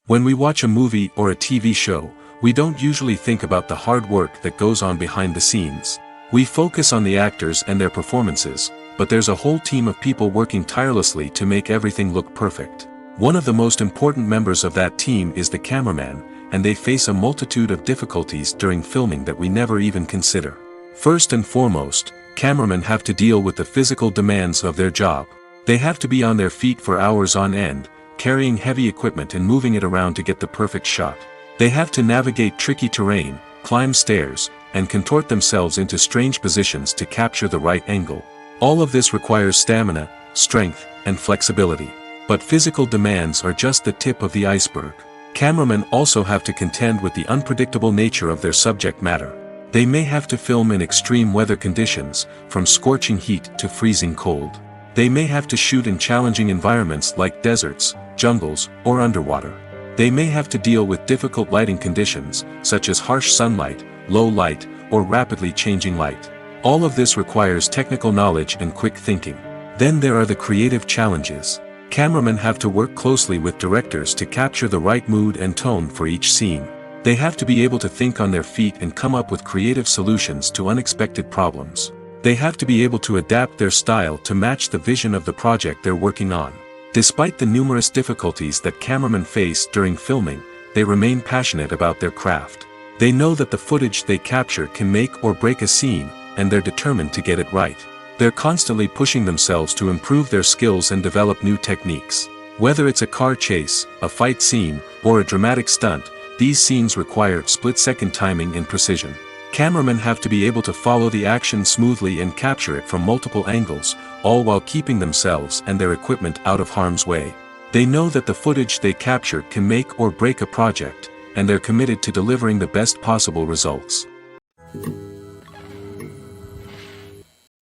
When we watch a movie or a TV show, we don't usually think about the hard work that goes on behind the scenes. We focus on the actors and their performances, but there's a whole team of people working tirelessly to make everything look perfect. One of the most important members of that team is the cameraman, and they face a multitude of difficulties during filming that we never even consider. First and foremost, cameramen have to deal with the physical demands of their job. They have to be on their feet for hours on end, carrying heavy equipment and moving it around to get the perfect shot. They have to navigate tricky terrain, climb stairs, and contort themselves into strange positions to capture the right angle. All of this requires stamina, strength, and flexibility. But physical demands are just the tip of the iceberg. Cameramen also have to contend with the unpredictable nature of their subject matter. They may have to film in extreme weather conditions, from scorching heat to freezing cold. They may have to shoot in challenging environments like deserts, jungles, or underwater. They may have to deal with difficult lighting conditions, such as harsh sunlight, low light, or rapidly changing light. All of this requires technical knowledge and quick thinking. Then there are the creative challenges. Cameramen have to work closely with directors to capture the right mood and tone for each scene. They have to be able to think on their feet and come up with creative solutions to unexpected problems. They have to be able to adapt their style to match the vision of the project they're working on. Despite the numerous difficulties that cameramen face during filming, they remain passionate about their craft. They know that the footage they capture can make or break a scene, and they're determined to get it right. They're constantly pushing themselves to improve their skills and develop new techniques. Whether it's a car chase, a fight scene, or a dramatic stunt, these scenes require split-second timing and precision. Cameramen have to be able to follow the action smoothly and capture it from multiple angles, all while keeping themselves and their equipment out of harm's way. They know that the footage they capture can make or break a project, and they're committed to delivering the best possible results.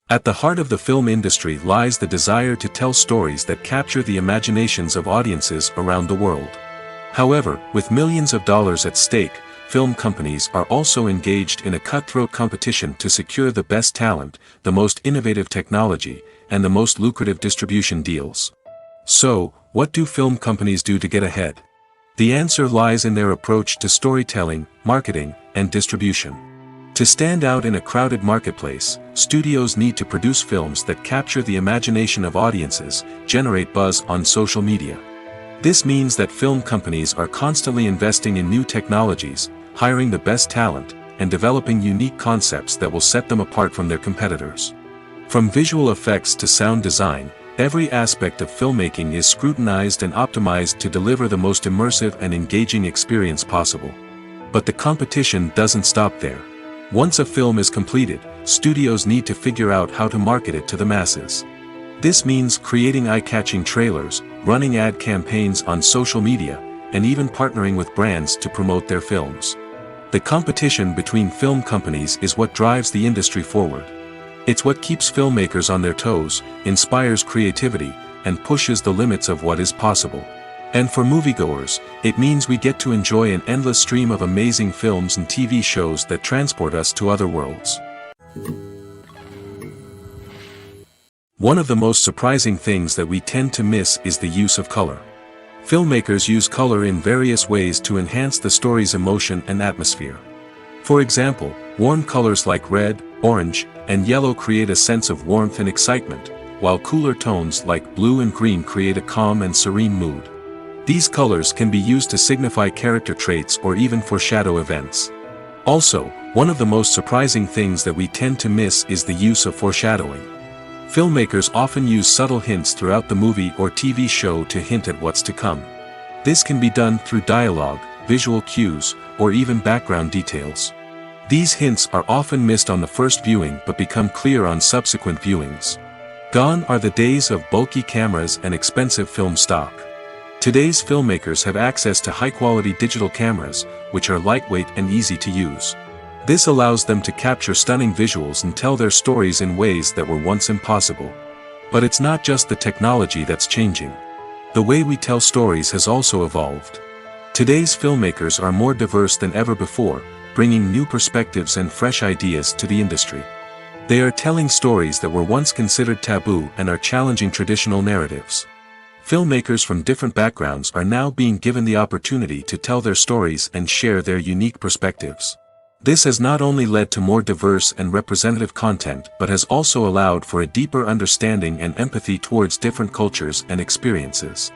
At the heart of the film industry lies the desire to tell stories that capture the imaginations of audiences around the world. However, with millions of dollars at stake, film companies are also engaged in a cutthroat competition to secure the best talent, the most innovative technology, and the most lucrative distribution deals. So, what do film companies do to get ahead? The answer lies in their approach to storytelling, marketing, and distribution. To stand out in a crowded marketplace, studios need to produce films that capture the imagination of audiences, generate buzz on social media. This means that film companies are constantly investing in new technologies, hiring the best talent, and developing unique concepts that will set them apart from their competitors. From visual effects to sound design, every aspect of filmmaking is scrutinized and optimized to deliver the most immersive and engaging experience possible. But the competition doesn't stop there. Once a film is completed, studios need to figure out how to market it to the masses. This means creating eye-catching trailers, running ad campaigns on social media, and even partnering with brands to promote their films. The competition between film companies is what drives the industry forward. It's what keeps filmmakers on their toes, inspires creativity, and pushes the limits of what is possible. And for moviegoers, it means we get to enjoy an endless stream of amazing films and TV shows that transport us to other worlds. One of the most surprising things that we tend to miss is the use of color. Filmmakers use color in various ways to enhance the story's emotion and atmosphere. For example, warm colors like red, orange, and yellow create a sense of warmth and excitement, while cooler tones like blue and green create a calm and serene mood. These colors can be used to signify character traits or even foreshadow events. Also, one of the most surprising things that we tend to miss is the use of foreshadowing. Filmmakers often use subtle hints throughout the movie or TV show to hint at what's to come. This can be done through dialogue, visual cues, or even background details. These hints are often missed on the first viewing but become clear on subsequent viewings. Gone are the days of bulky cameras and expensive film stock. Today's filmmakers have access to high-quality digital cameras, which are lightweight and easy to use. This allows them to capture stunning visuals and tell their stories in ways that were once impossible. But it's not just the technology that's changing. The way we tell stories has also evolved. Today's filmmakers are more diverse than ever before, bringing new perspectives and fresh ideas to the industry. They are telling stories that were once considered taboo and are challenging traditional narratives. Filmmakers from different backgrounds are now being given the opportunity to tell their stories and share their unique perspectives. This has not only led to more diverse and representative content but has also allowed for a deeper understanding and empathy towards different cultures and experiences.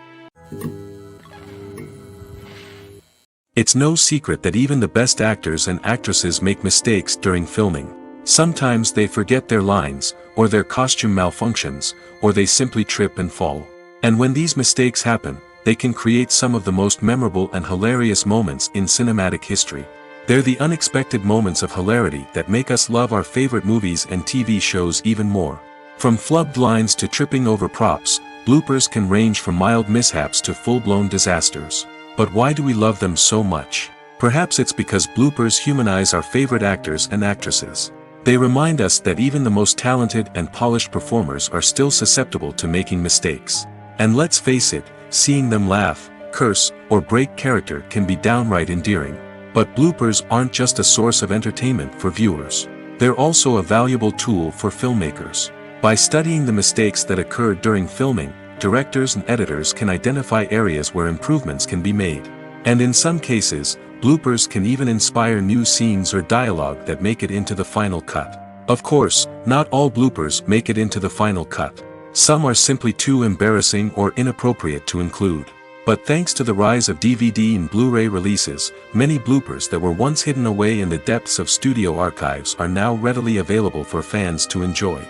It's no secret that even the best actors and actresses make mistakes during filming. Sometimes they forget their lines, or their costume malfunctions, or they simply trip and fall. And when these mistakes happen, they can create some of the most memorable and hilarious moments in cinematic history. They're the unexpected moments of hilarity that make us love our favorite movies and TV shows even more. From flubbed lines to tripping over props, bloopers can range from mild mishaps to full-blown disasters. But why do we love them so much? Perhaps it's because bloopers humanize our favorite actors and actresses. They remind us that even the most talented and polished performers are still susceptible to making mistakes. And let's face it, seeing them laugh, curse, or break character can be downright endearing. But bloopers aren't just a source of entertainment for viewers. They're also a valuable tool for filmmakers. By studying the mistakes that occurred during filming, directors and editors can identify areas where improvements can be made. And in some cases, bloopers can even inspire new scenes or dialogue that make it into the final cut. Of course, not all bloopers make it into the final cut. Some are simply too embarrassing or inappropriate to include. But thanks to the rise of DVD and Blu-ray releases, many bloopers that were once hidden away in the depths of studio archives are now readily available for fans to enjoy.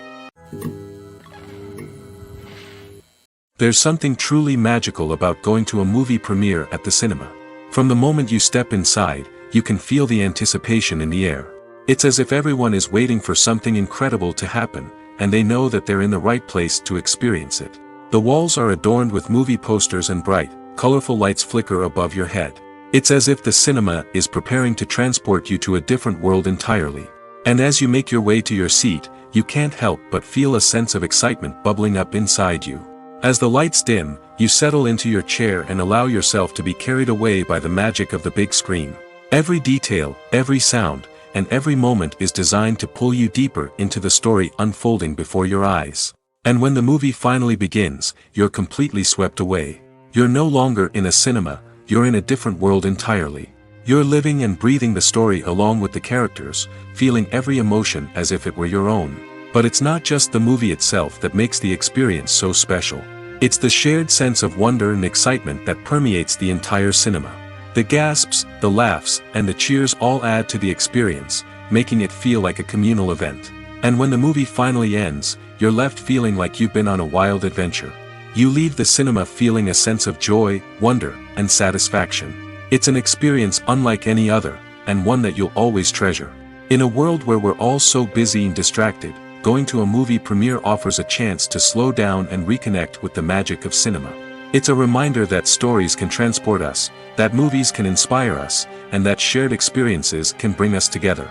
There's something truly magical about going to a movie premiere at the cinema. From the moment you step inside, you can feel the anticipation in the air. It's as if everyone is waiting for something incredible to happen, and they know that they're in the right place to experience it. The walls are adorned with movie posters and bright, colorful lights flicker above your head. It's as if the cinema is preparing to transport you to a different world entirely. And as you make your way to your seat, you can't help but feel a sense of excitement bubbling up inside you. As the lights dim, you settle into your chair and allow yourself to be carried away by the magic of the big screen. Every detail, every sound, and every moment is designed to pull you deeper into the story unfolding before your eyes. And when the movie finally begins, you're completely swept away. You're no longer in a cinema, you're in a different world entirely. You're living and breathing the story along with the characters, feeling every emotion as if it were your own. But it's not just the movie itself that makes the experience so special. It's the shared sense of wonder and excitement that permeates the entire cinema. The gasps, the laughs, and the cheers all add to the experience, making it feel like a communal event. And when the movie finally ends, you're left feeling like you've been on a wild adventure. You leave the cinema feeling a sense of joy, wonder, and satisfaction. It's an experience unlike any other, and one that you'll always treasure. In a world where we're all so busy and distracted, going to a movie premiere offers a chance to slow down and reconnect with the magic of cinema. It's a reminder that stories can transport us, that movies can inspire us, and that shared experiences can bring us together.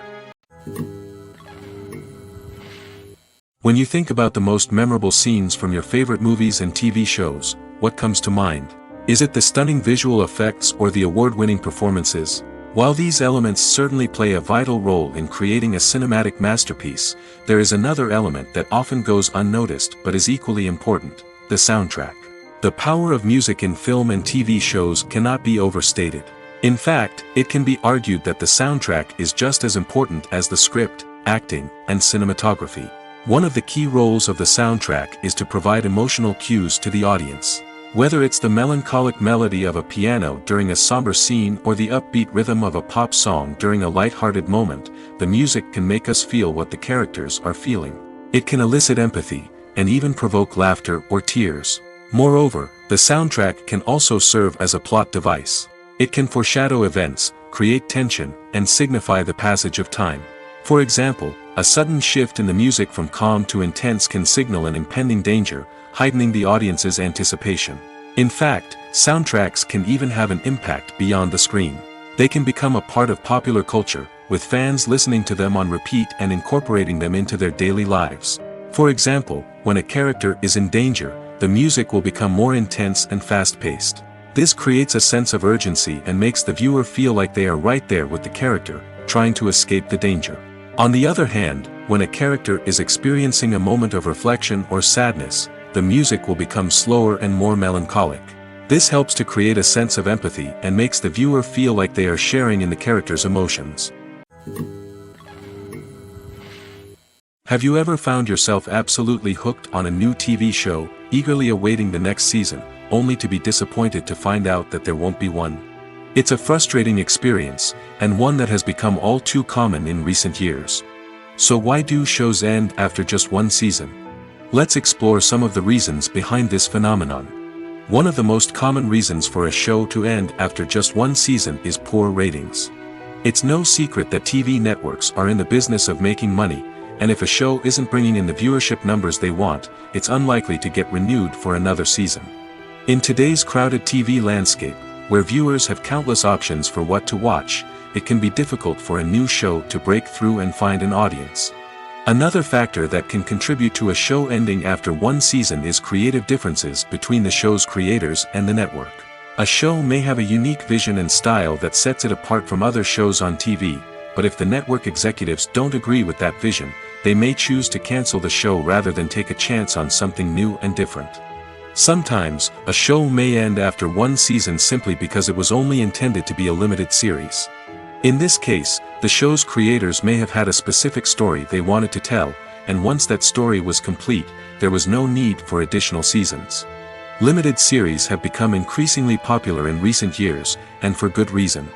When you think about the most memorable scenes from your favorite movies and TV shows, what comes to mind? Is it the stunning visual effects or the award-winning performances? While these elements certainly play a vital role in creating a cinematic masterpiece, there is another element that often goes unnoticed but is equally important: the soundtrack. The power of music in film and TV shows cannot be overstated. In fact, it can be argued that the soundtrack is just as important as the script, acting, and cinematography. One of the key roles of the soundtrack is to provide emotional cues to the audience. Whether it's the melancholic melody of a piano during a somber scene or the upbeat rhythm of a pop song during a light-hearted moment, the music can make us feel what the characters are feeling. It can elicit empathy, and even provoke laughter or tears. Moreover, the soundtrack can also serve as a plot device. It can foreshadow events, create tension, and signify the passage of time. For example, a sudden shift in the music from calm to intense can signal an impending danger, heightening the audience's anticipation. In fact, soundtracks can even have an impact beyond the screen. They can become a part of popular culture, with fans listening to them on repeat and incorporating them into their daily lives. For example, when a character is in danger, the music will become more intense and fast-paced. This creates a sense of urgency and makes the viewer feel like they are right there with the character, trying to escape the danger. On the other hand, when a character is experiencing a moment of reflection or sadness, the music will become slower and more melancholic. This helps to create a sense of empathy and makes the viewer feel like they are sharing in the character's emotions. Have you ever found yourself absolutely hooked on a new TV show, eagerly awaiting the next season, only to be disappointed to find out that there won't be one? It's a frustrating experience, and one that has become all too common in recent years. So why do shows end after just one season? Let's explore some of the reasons behind this phenomenon. One of the most common reasons for a show to end after just one season is poor ratings. It's no secret that TV networks are in the business of making money, and if a show isn't bringing in the viewership numbers they want, it's unlikely to get renewed for another season. In today's crowded TV landscape, where viewers have countless options for what to watch, it can be difficult for a new show to break through and find an audience. Another factor that can contribute to a show ending after one season is creative differences between the show's creators and the network. A show may have a unique vision and style that sets it apart from other shows on TV, but if the network executives don't agree with that vision, they may choose to cancel the show rather than take a chance on something new and different. Sometimes, a show may end after one season simply because it was only intended to be a limited series. In this case, the show's creators may have had a specific story they wanted to tell, and once that story was complete, there was no need for additional seasons. Limited series have become increasingly popular in recent years, and for good reason.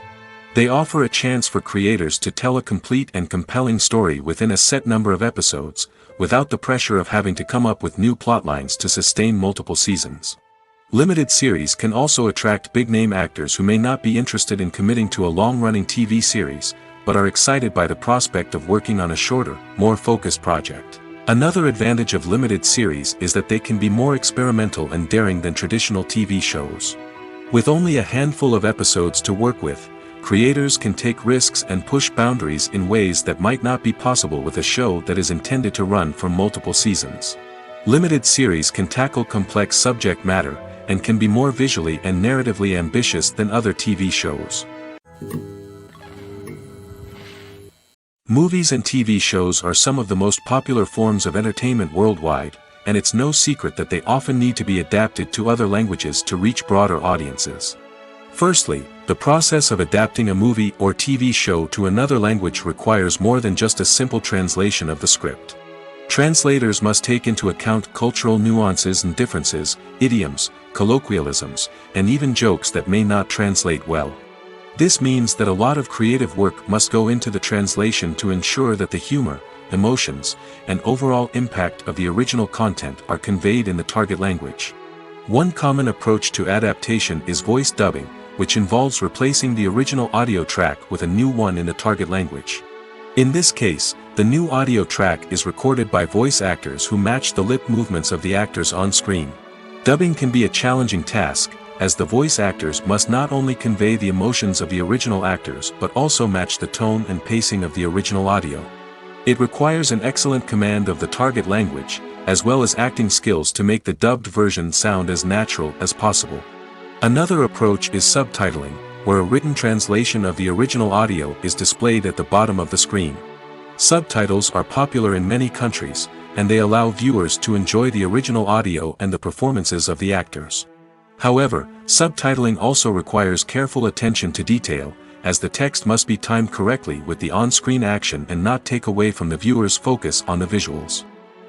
They offer a chance for creators to tell a complete and compelling story within a set number of episodes, without the pressure of having to come up with new plotlines to sustain multiple seasons. Limited series can also attract big-name actors who may not be interested in committing to a long-running TV series, but are excited by the prospect of working on a shorter, more focused project. Another advantage of limited series is that they can be more experimental and daring than traditional TV shows. With only a handful of episodes to work with, creators can take risks and push boundaries in ways that might not be possible with a show that is intended to run for multiple seasons. Limited series can tackle complex subject matter, and can be more visually and narratively ambitious than other TV shows. Movies and TV shows are some of the most popular forms of entertainment worldwide, and it's no secret that they often need to be adapted to other languages to reach broader audiences. Firstly, the process of adapting a movie or TV show to another language requires more than just a simple translation of the script. Translators must take into account cultural nuances and differences, idioms, colloquialisms, and even jokes that may not translate well. This means that a lot of creative work must go into the translation to ensure that the humor, emotions, and overall impact of the original content are conveyed in the target language. One common approach to adaptation is voice dubbing, which involves replacing the original audio track with a new one in the target language. In this case, the new audio track is recorded by voice actors who match the lip movements of the actors on screen. Dubbing can be a challenging task, as the voice actors must not only convey the emotions of the original actors but also match the tone and pacing of the original audio. It requires an excellent command of the target language, as well as acting skills to make the dubbed version sound as natural as possible. Another approach is subtitling, where a written translation of the original audio is displayed at the bottom of the screen. Subtitles are popular in many countries, and they allow viewers to enjoy the original audio and the performances of the actors. However, subtitling also requires careful attention to detail, as the text must be timed correctly with the on-screen action and not take away from the viewer's focus on the visuals.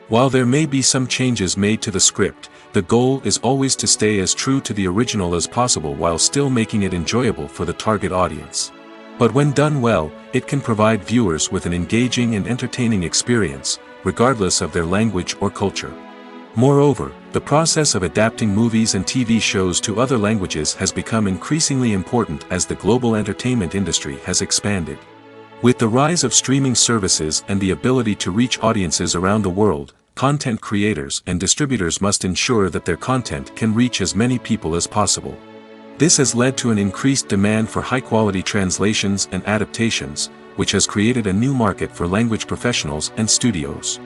While there may be some changes made to the script, the goal is always to stay as true to the original as possible while still making it enjoyable for the target audience. But when done well, it can provide viewers with an engaging and entertaining experience, regardless of their language or culture. Moreover, the process of adapting movies and TV shows to other languages has become increasingly important as the global entertainment industry has expanded. With the rise of streaming services and the ability to reach audiences around the world, content creators and distributors must ensure that their content can reach as many people as possible. This has led to an increased demand for high-quality translations and adaptations, which has created a new market for language professionals and studios.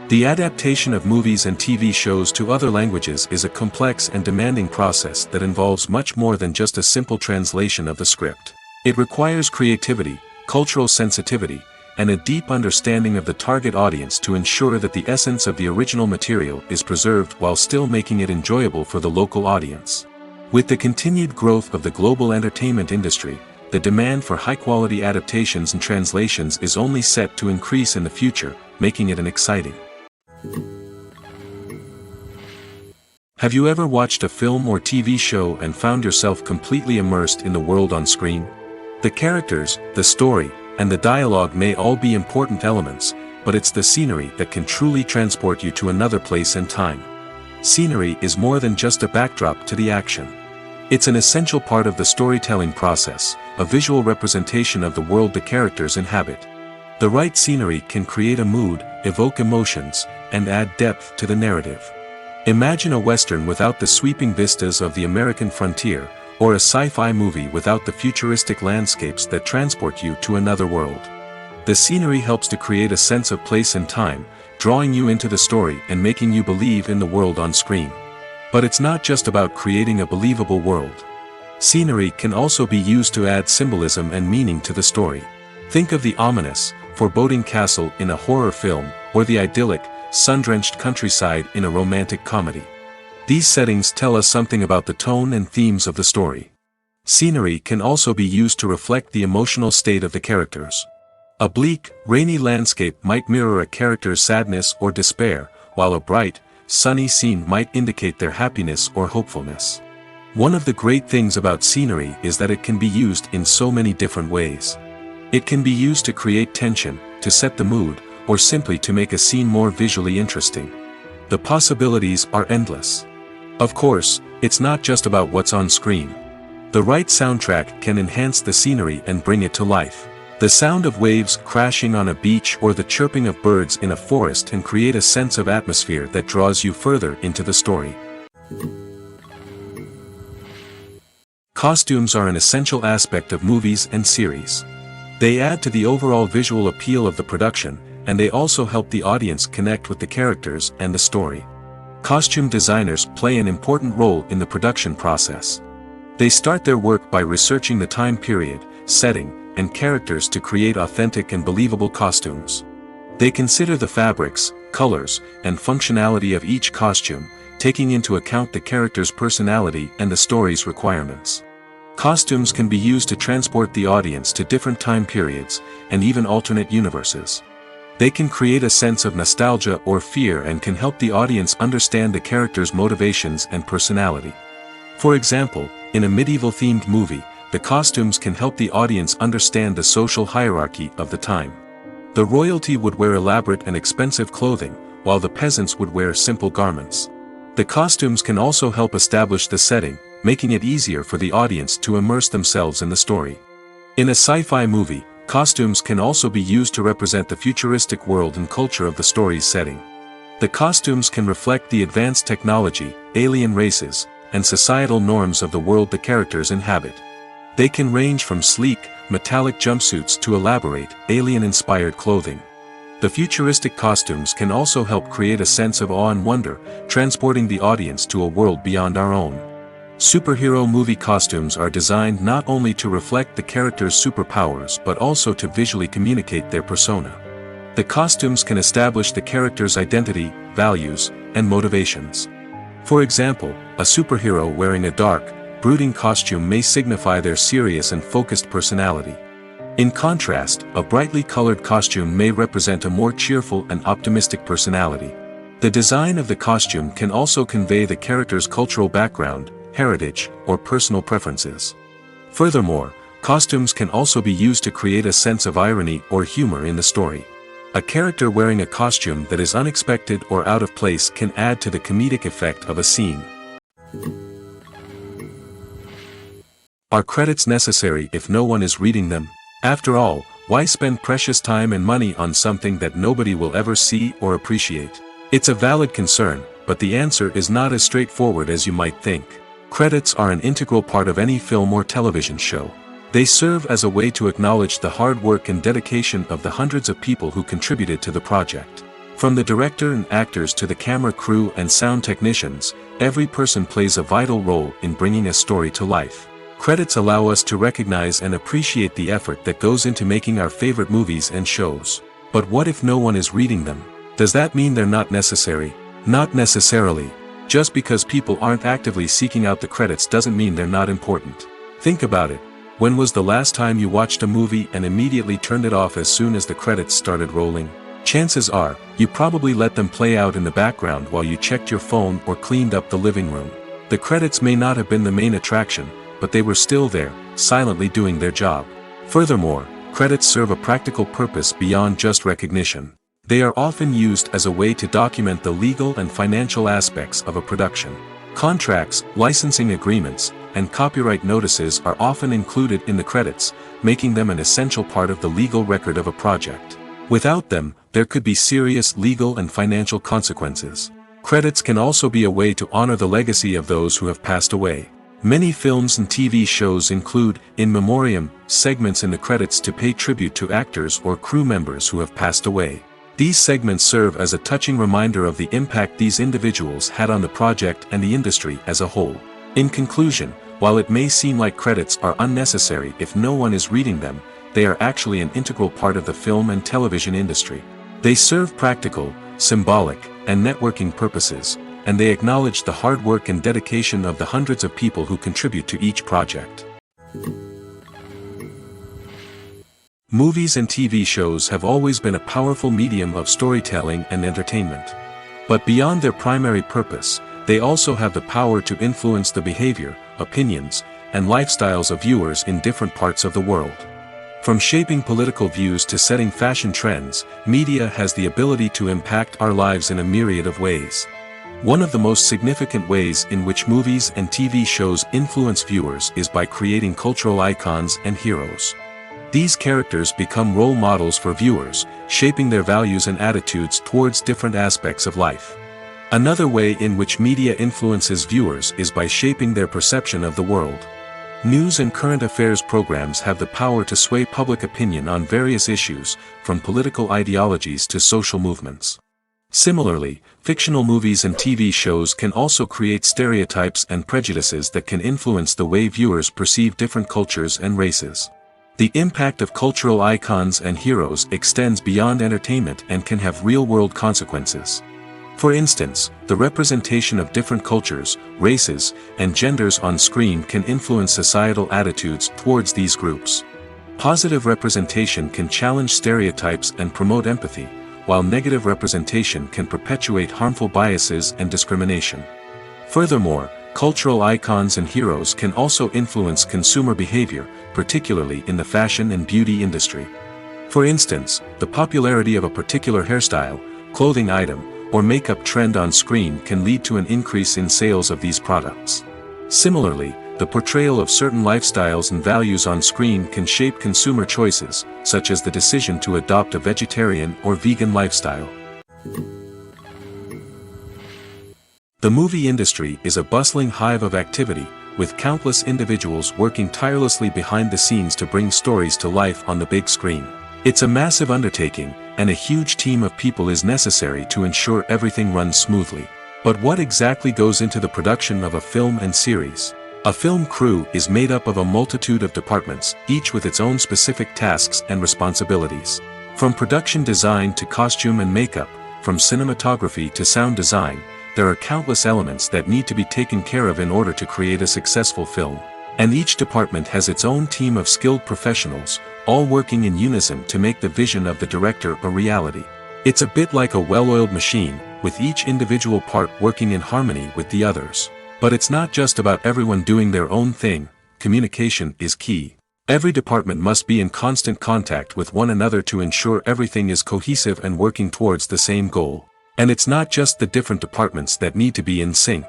The adaptation of movies and TV shows to other languages is a complex and demanding process that involves much more than just a simple translation of the script. It requires creativity, cultural sensitivity, and a deep understanding of the target audience to ensure that the essence of the original material is preserved while still making it enjoyable for the local audience. With the continued growth of the global entertainment industry, the demand for high-quality adaptations and translations is only set to increase in the future, making it exciting. Have you ever watched a film or TV show and found yourself completely immersed in the world on screen? The characters, the story, and the dialogue may all be important elements, but it's the scenery that can truly transport you to another place and time. Scenery is more than just a backdrop to the action. It's an essential part of the storytelling process, a visual representation of the world the characters inhabit. The right scenery can create a mood, evoke emotions, and add depth to the narrative. Imagine a Western without the sweeping vistas of the American frontier, or a sci-fi movie without the futuristic landscapes that transport you to another world. The scenery helps to create a sense of place and time, drawing you into the story and making you believe in the world on screen. But it's not just about creating a believable world. Scenery can also be used to add symbolism and meaning to the story. Think of the ominous, foreboding castle in a horror film, or the idyllic, sun-drenched countryside in a romantic comedy. These settings tell us something about the tone and themes of the story. Scenery can also be used to reflect the emotional state of the characters. A bleak, rainy landscape might mirror a character's sadness or despair, while a bright, sunny scene might indicate their happiness or hopefulness. One of the great things about scenery is that it can be used in so many different ways. It can be used to create tension, to set the mood, or simply to make a scene more visually interesting. The possibilities are endless. Of course, it's not just about what's on screen. The right soundtrack can enhance the scenery and bring it to life. The sound of waves crashing on a beach or the chirping of birds in a forest can create a sense of atmosphere that draws you further into the story. Costumes are an essential aspect of movies and series. They add to the overall visual appeal of the production, and they also help the audience connect with the characters and the story. Costume designers play an important role in the production process. They start their work by researching the time period, setting, and characters to create authentic and believable costumes. They consider the fabrics, colors, and functionality of each costume, taking into account the character's personality and the story's requirements. Costumes can be used to transport the audience to different time periods, and even alternate universes. They can create a sense of nostalgia or fear and can help the audience understand the character's motivations and personality. For example, in a medieval-themed movie, the costumes can help the audience understand the social hierarchy of the time. The royalty would wear elaborate and expensive clothing, while the peasants would wear simple garments. The costumes can also help establish the setting, making it easier for the audience to immerse themselves in the story. In a sci-fi movie, costumes can also be used to represent the futuristic world and culture of the story's setting. The costumes can reflect the advanced technology, alien races, and societal norms of the world the characters inhabit. They can range from sleek, metallic jumpsuits to elaborate, alien-inspired clothing. The futuristic costumes can also help create a sense of awe and wonder, transporting the audience to a world beyond our own. Superhero movie costumes are designed not only to reflect the character's superpowers but also to visually communicate their persona. The costumes can establish the character's identity, values, and motivations. For example, a superhero wearing a dark, brooding costume may signify their serious and focused personality. In contrast, a brightly colored costume may represent a more cheerful and optimistic personality. The design of the costume can also convey the character's cultural background, heritage, or personal preferences. Furthermore, costumes can also be used to create a sense of irony or humor in the story. A character wearing a costume that is unexpected or out of place can add to the comedic effect of a scene. Are credits necessary if no one is reading them? After all, why spend precious time and money on something that nobody will ever see or appreciate? It's a valid concern, but the answer is not as straightforward as you might think. Credits are an integral part of any film or television show. They serve as a way to acknowledge the hard work and dedication of the hundreds of people who contributed to the project. From the director and actors to the camera crew and sound technicians, every person plays a vital role in bringing a story to life. Credits allow us to recognize and appreciate the effort that goes into making our favorite movies and shows. But what if no one is reading them? Does that mean they're not necessary? Not necessarily. Just because people aren't actively seeking out the credits doesn't mean they're not important. Think about it. When was the last time you watched a movie and immediately turned it off as soon as the credits started rolling? Chances are, you probably let them play out in the background while you checked your phone or cleaned up the living room. The credits may not have been the main attraction, but they were still there, silently doing their job. Furthermore, credits serve a practical purpose beyond just recognition. They are often used as a way to document the legal and financial aspects of a production. Contracts, licensing agreements, and copyright notices are often included in the credits, making them an essential part of the legal record of a project. Without them, there could be serious legal and financial consequences. Credits can also be a way to honor the legacy of those who have passed away. Many films and TV shows include, in memoriam, segments in the credits to pay tribute to actors or crew members who have passed away. These segments serve as a touching reminder of the impact these individuals had on the project and the industry as a whole. In conclusion, while it may seem like credits are unnecessary if no one is reading them, they are actually an integral part of the film and television industry. They serve practical, symbolic, and networking purposes, and they acknowledge the hard work and dedication of the hundreds of people who contribute to each project. Movies and TV shows have always been a powerful medium of storytelling and entertainment. But beyond their primary purpose, they also have the power to influence the behavior, opinions, and lifestyles of viewers in different parts of the world. From shaping political views to setting fashion trends, media has the ability to impact our lives in a myriad of ways. One of the most significant ways in which movies and TV shows influence viewers is by creating cultural icons and heroes. These characters become role models for viewers, shaping their values and attitudes towards different aspects of life. Another way in which media influences viewers is by shaping their perception of the world. News and current affairs programs have the power to sway public opinion on various issues, from political ideologies to social movements. Similarly, fictional movies and TV shows can also create stereotypes and prejudices that can influence the way viewers perceive different cultures and races. The impact of cultural icons and heroes extends beyond entertainment and can have real-world consequences. For instance, the representation of different cultures, races, and genders on screen can influence societal attitudes towards these groups. Positive representation can challenge stereotypes and promote empathy, while negative representation can perpetuate harmful biases and discrimination. Furthermore, cultural icons and heroes can also influence consumer behavior, particularly in the fashion and beauty industry. For instance, the popularity of a particular hairstyle, clothing item, or makeup trend on screen can lead to an increase in sales of these products. Similarly, the portrayal of certain lifestyles and values on screen can shape consumer choices, such as the decision to adopt a vegetarian or vegan lifestyle. The movie industry is a bustling hive of activity, with countless individuals working tirelessly behind the scenes to bring stories to life on the big screen. It's a massive undertaking, and a huge team of people is necessary to ensure everything runs smoothly. But what exactly goes into the production of a film and series? A film crew is made up of a multitude of departments, each with its own specific tasks and responsibilities. From production design to costume and makeup, from cinematography to sound design, there are countless elements that need to be taken care of in order to create a successful film. And each department has its own team of skilled professionals, all working in unison to make the vision of the director a reality. It's a bit like a well-oiled machine, with each individual part working in harmony with the others. But it's not just about everyone doing their own thing. Communication is key. Every department must be in constant contact with one another to ensure everything is cohesive and working towards the same goal. And it's not just the different departments that need to be in sync.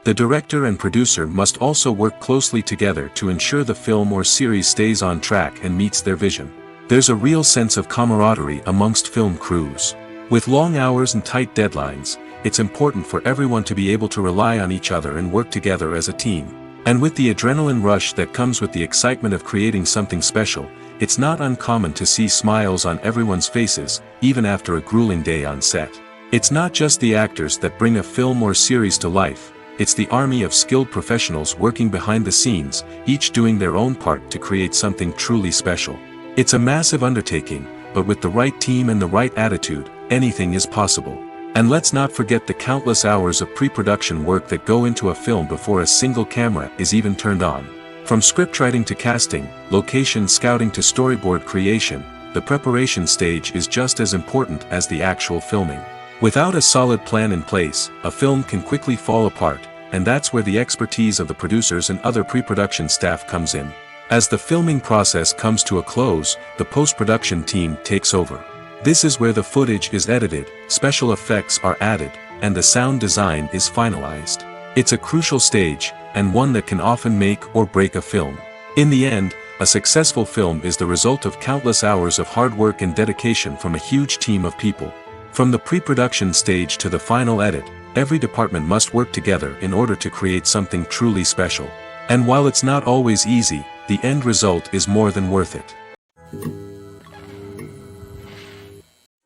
The director and producer must also work closely together to ensure the film or series stays on track and meets their vision. There's a real sense of camaraderie amongst film crews. With long hours and tight deadlines, it's important for everyone to be able to rely on each other and work together as a team. And with the adrenaline rush that comes with the excitement of creating something special, it's not uncommon to see smiles on everyone's faces, even after a grueling day on set. It's not just the actors that bring a film or series to life, it's the army of skilled professionals working behind the scenes, each doing their own part to create something truly special. It's a massive undertaking, but with the right team and the right attitude, anything is possible. And let's not forget the countless hours of pre-production work that go into a film before a single camera is even turned on. From scriptwriting to casting, location scouting to storyboard creation, the preparation stage is just as important as the actual filming. Without a solid plan in place, a film can quickly fall apart, and that's where the expertise of the producers and other pre-production staff comes in. As the filming process comes to a close, the post-production team takes over. This is where the footage is edited, special effects are added, and the sound design is finalized. It's a crucial stage, and one that can often make or break a film. In the end, a successful film is the result of countless hours of hard work and dedication from a huge team of people. From the pre-production stage to the final edit, every department must work together in order to create something truly special. And while it's not always easy, the end result is more than worth it.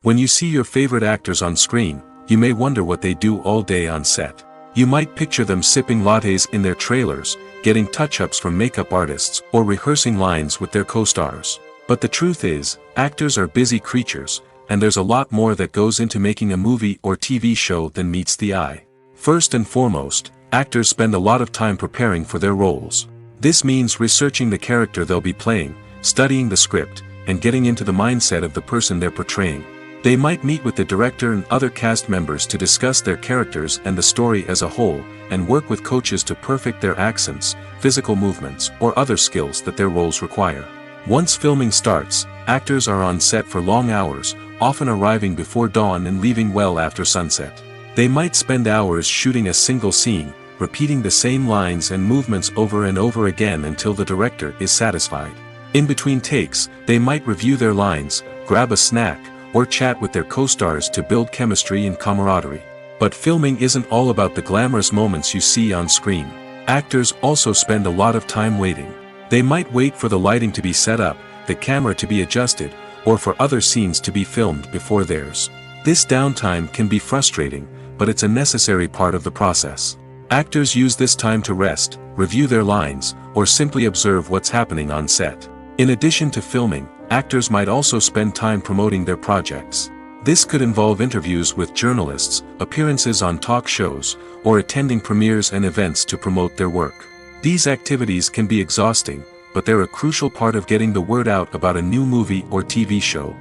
When you see your favorite actors on screen, you may wonder what they do all day on set. You might picture them sipping lattes in their trailers, getting touch-ups from makeup artists, or rehearsing lines with their co-stars. But the truth is, actors are busy creatures, and there's a lot more that goes into making a movie or TV show than meets the eye. First and foremost, actors spend a lot of time preparing for their roles. This means researching the character they'll be playing, studying the script, and getting into the mindset of the person they're portraying. They might meet with the director and other cast members to discuss their characters and the story as a whole, and work with coaches to perfect their accents, physical movements, or other skills that their roles require. Once filming starts, actors are on set for long hours, often arriving before dawn and leaving well after sunset. They might spend hours shooting a single scene, repeating the same lines and movements over and over again until the director is satisfied. In between takes, they might review their lines, grab a snack, or chat with their co-stars to build chemistry and camaraderie. But filming isn't all about the glamorous moments you see on screen. Actors also spend a lot of time waiting. They might wait for the lighting to be set up, the camera to be adjusted, or for other scenes to be filmed before theirs. This downtime can be frustrating, but it's a necessary part of the process. Actors use this time to rest, review their lines, or simply observe what's happening on set. In addition to filming, actors might also spend time promoting their projects. This could involve interviews with journalists, appearances on talk shows, or attending premieres and events to promote their work. These activities can be exhausting, but they're a crucial part of getting the word out about a new movie or TV show.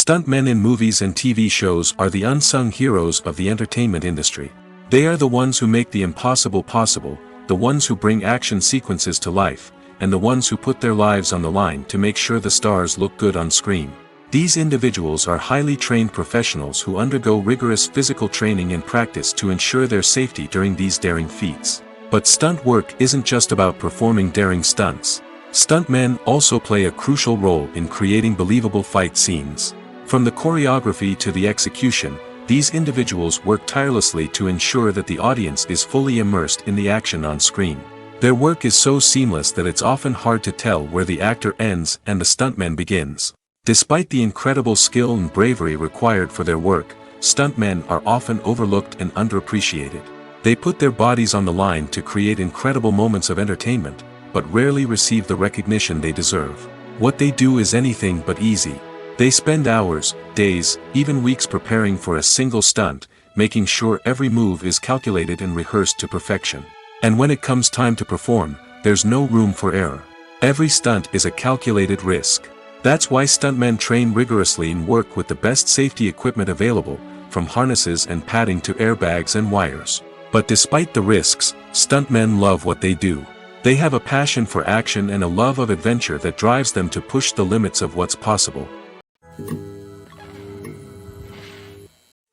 Stuntmen in movies and TV shows are the unsung heroes of the entertainment industry. They are the ones who make the impossible possible, the ones who bring action sequences to life, and the ones who put their lives on the line to make sure the stars look good on screen. These individuals are highly trained professionals who undergo rigorous physical training and practice to ensure their safety during these daring feats. But stunt work isn't just about performing daring stunts. Stuntmen also play a crucial role in creating believable fight scenes. From the choreography to the execution, these individuals work tirelessly to ensure that the audience is fully immersed in the action on screen. Their work is so seamless that it's often hard to tell where the actor ends and the stuntman begins. Despite the incredible skill and bravery required for their work, stuntmen are often overlooked and underappreciated. They put their bodies on the line to create incredible moments of entertainment, but rarely receive the recognition they deserve. What they do is anything but easy. They spend hours, days, even weeks preparing for a single stunt, making sure every move is calculated and rehearsed to perfection. And when it comes time to perform, there's no room for error. Every stunt is a calculated risk. That's why stuntmen train rigorously and work with the best safety equipment available, from harnesses and padding to airbags and wires. But despite the risks, stuntmen love what they do. They have a passion for action and a love of adventure that drives them to push the limits of what's possible.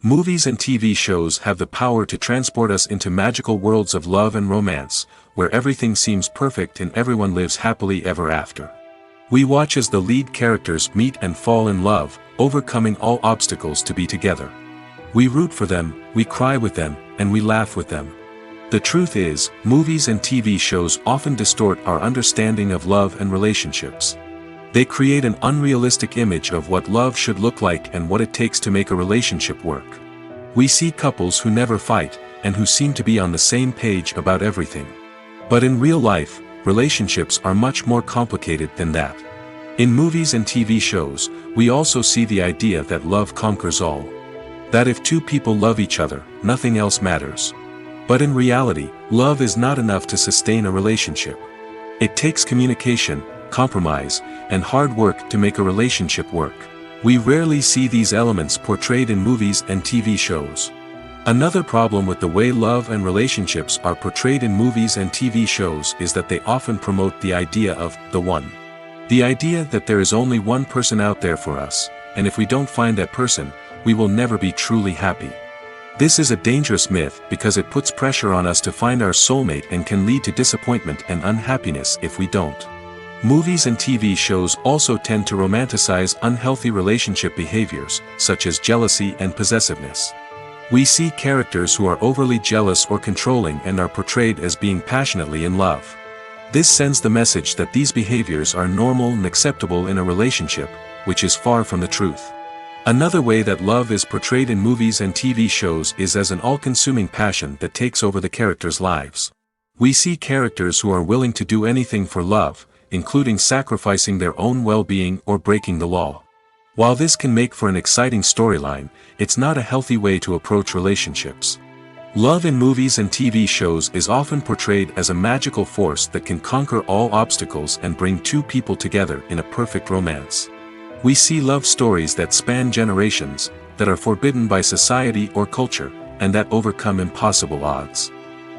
Movies and TV shows have the power to transport us into magical worlds of love and romance, where everything seems perfect and everyone lives happily ever after. We watch as the lead characters meet and fall in love, overcoming all obstacles to be together. We root for them, we cry with them, and we laugh with them. The truth is, movies and TV shows often distort our understanding of love and relationships. They create an unrealistic image of what love should look like and what it takes to make a relationship work. We see couples who never fight, and who seem to be on the same page about everything. But in real life, relationships are much more complicated than that. In movies and TV shows, we also see the idea that love conquers all. That if two people love each other, nothing else matters. But in reality, love is not enough to sustain a relationship. It takes communication, compromise, and hard work to make a relationship work. We rarely see these elements portrayed in movies and TV shows. Another problem with the way love and relationships are portrayed in movies and TV shows is that they often promote the idea of the one. The idea that there is only one person out there for us, and if we don't find that person, we will never be truly happy. This is a dangerous myth because it puts pressure on us to find our soulmate and can lead to disappointment and unhappiness if we don't. Movies and TV shows also tend to romanticize unhealthy relationship behaviors, such as jealousy and possessiveness. We see characters who are overly jealous or controlling and are portrayed as being passionately in love. This sends the message that these behaviors are normal and acceptable in a relationship, which is far from the truth. Another way that love is portrayed in movies and TV shows is as an all-consuming passion that takes over the characters' lives. We see characters who are willing to do anything for love, including sacrificing their own well-being or breaking the law. While this can make for an exciting storyline, it's not a healthy way to approach relationships. Love in movies and TV shows is often portrayed as a magical force that can conquer all obstacles and bring two people together in a perfect romance. We see love stories that span generations, that are forbidden by society or culture, and that overcome impossible odds.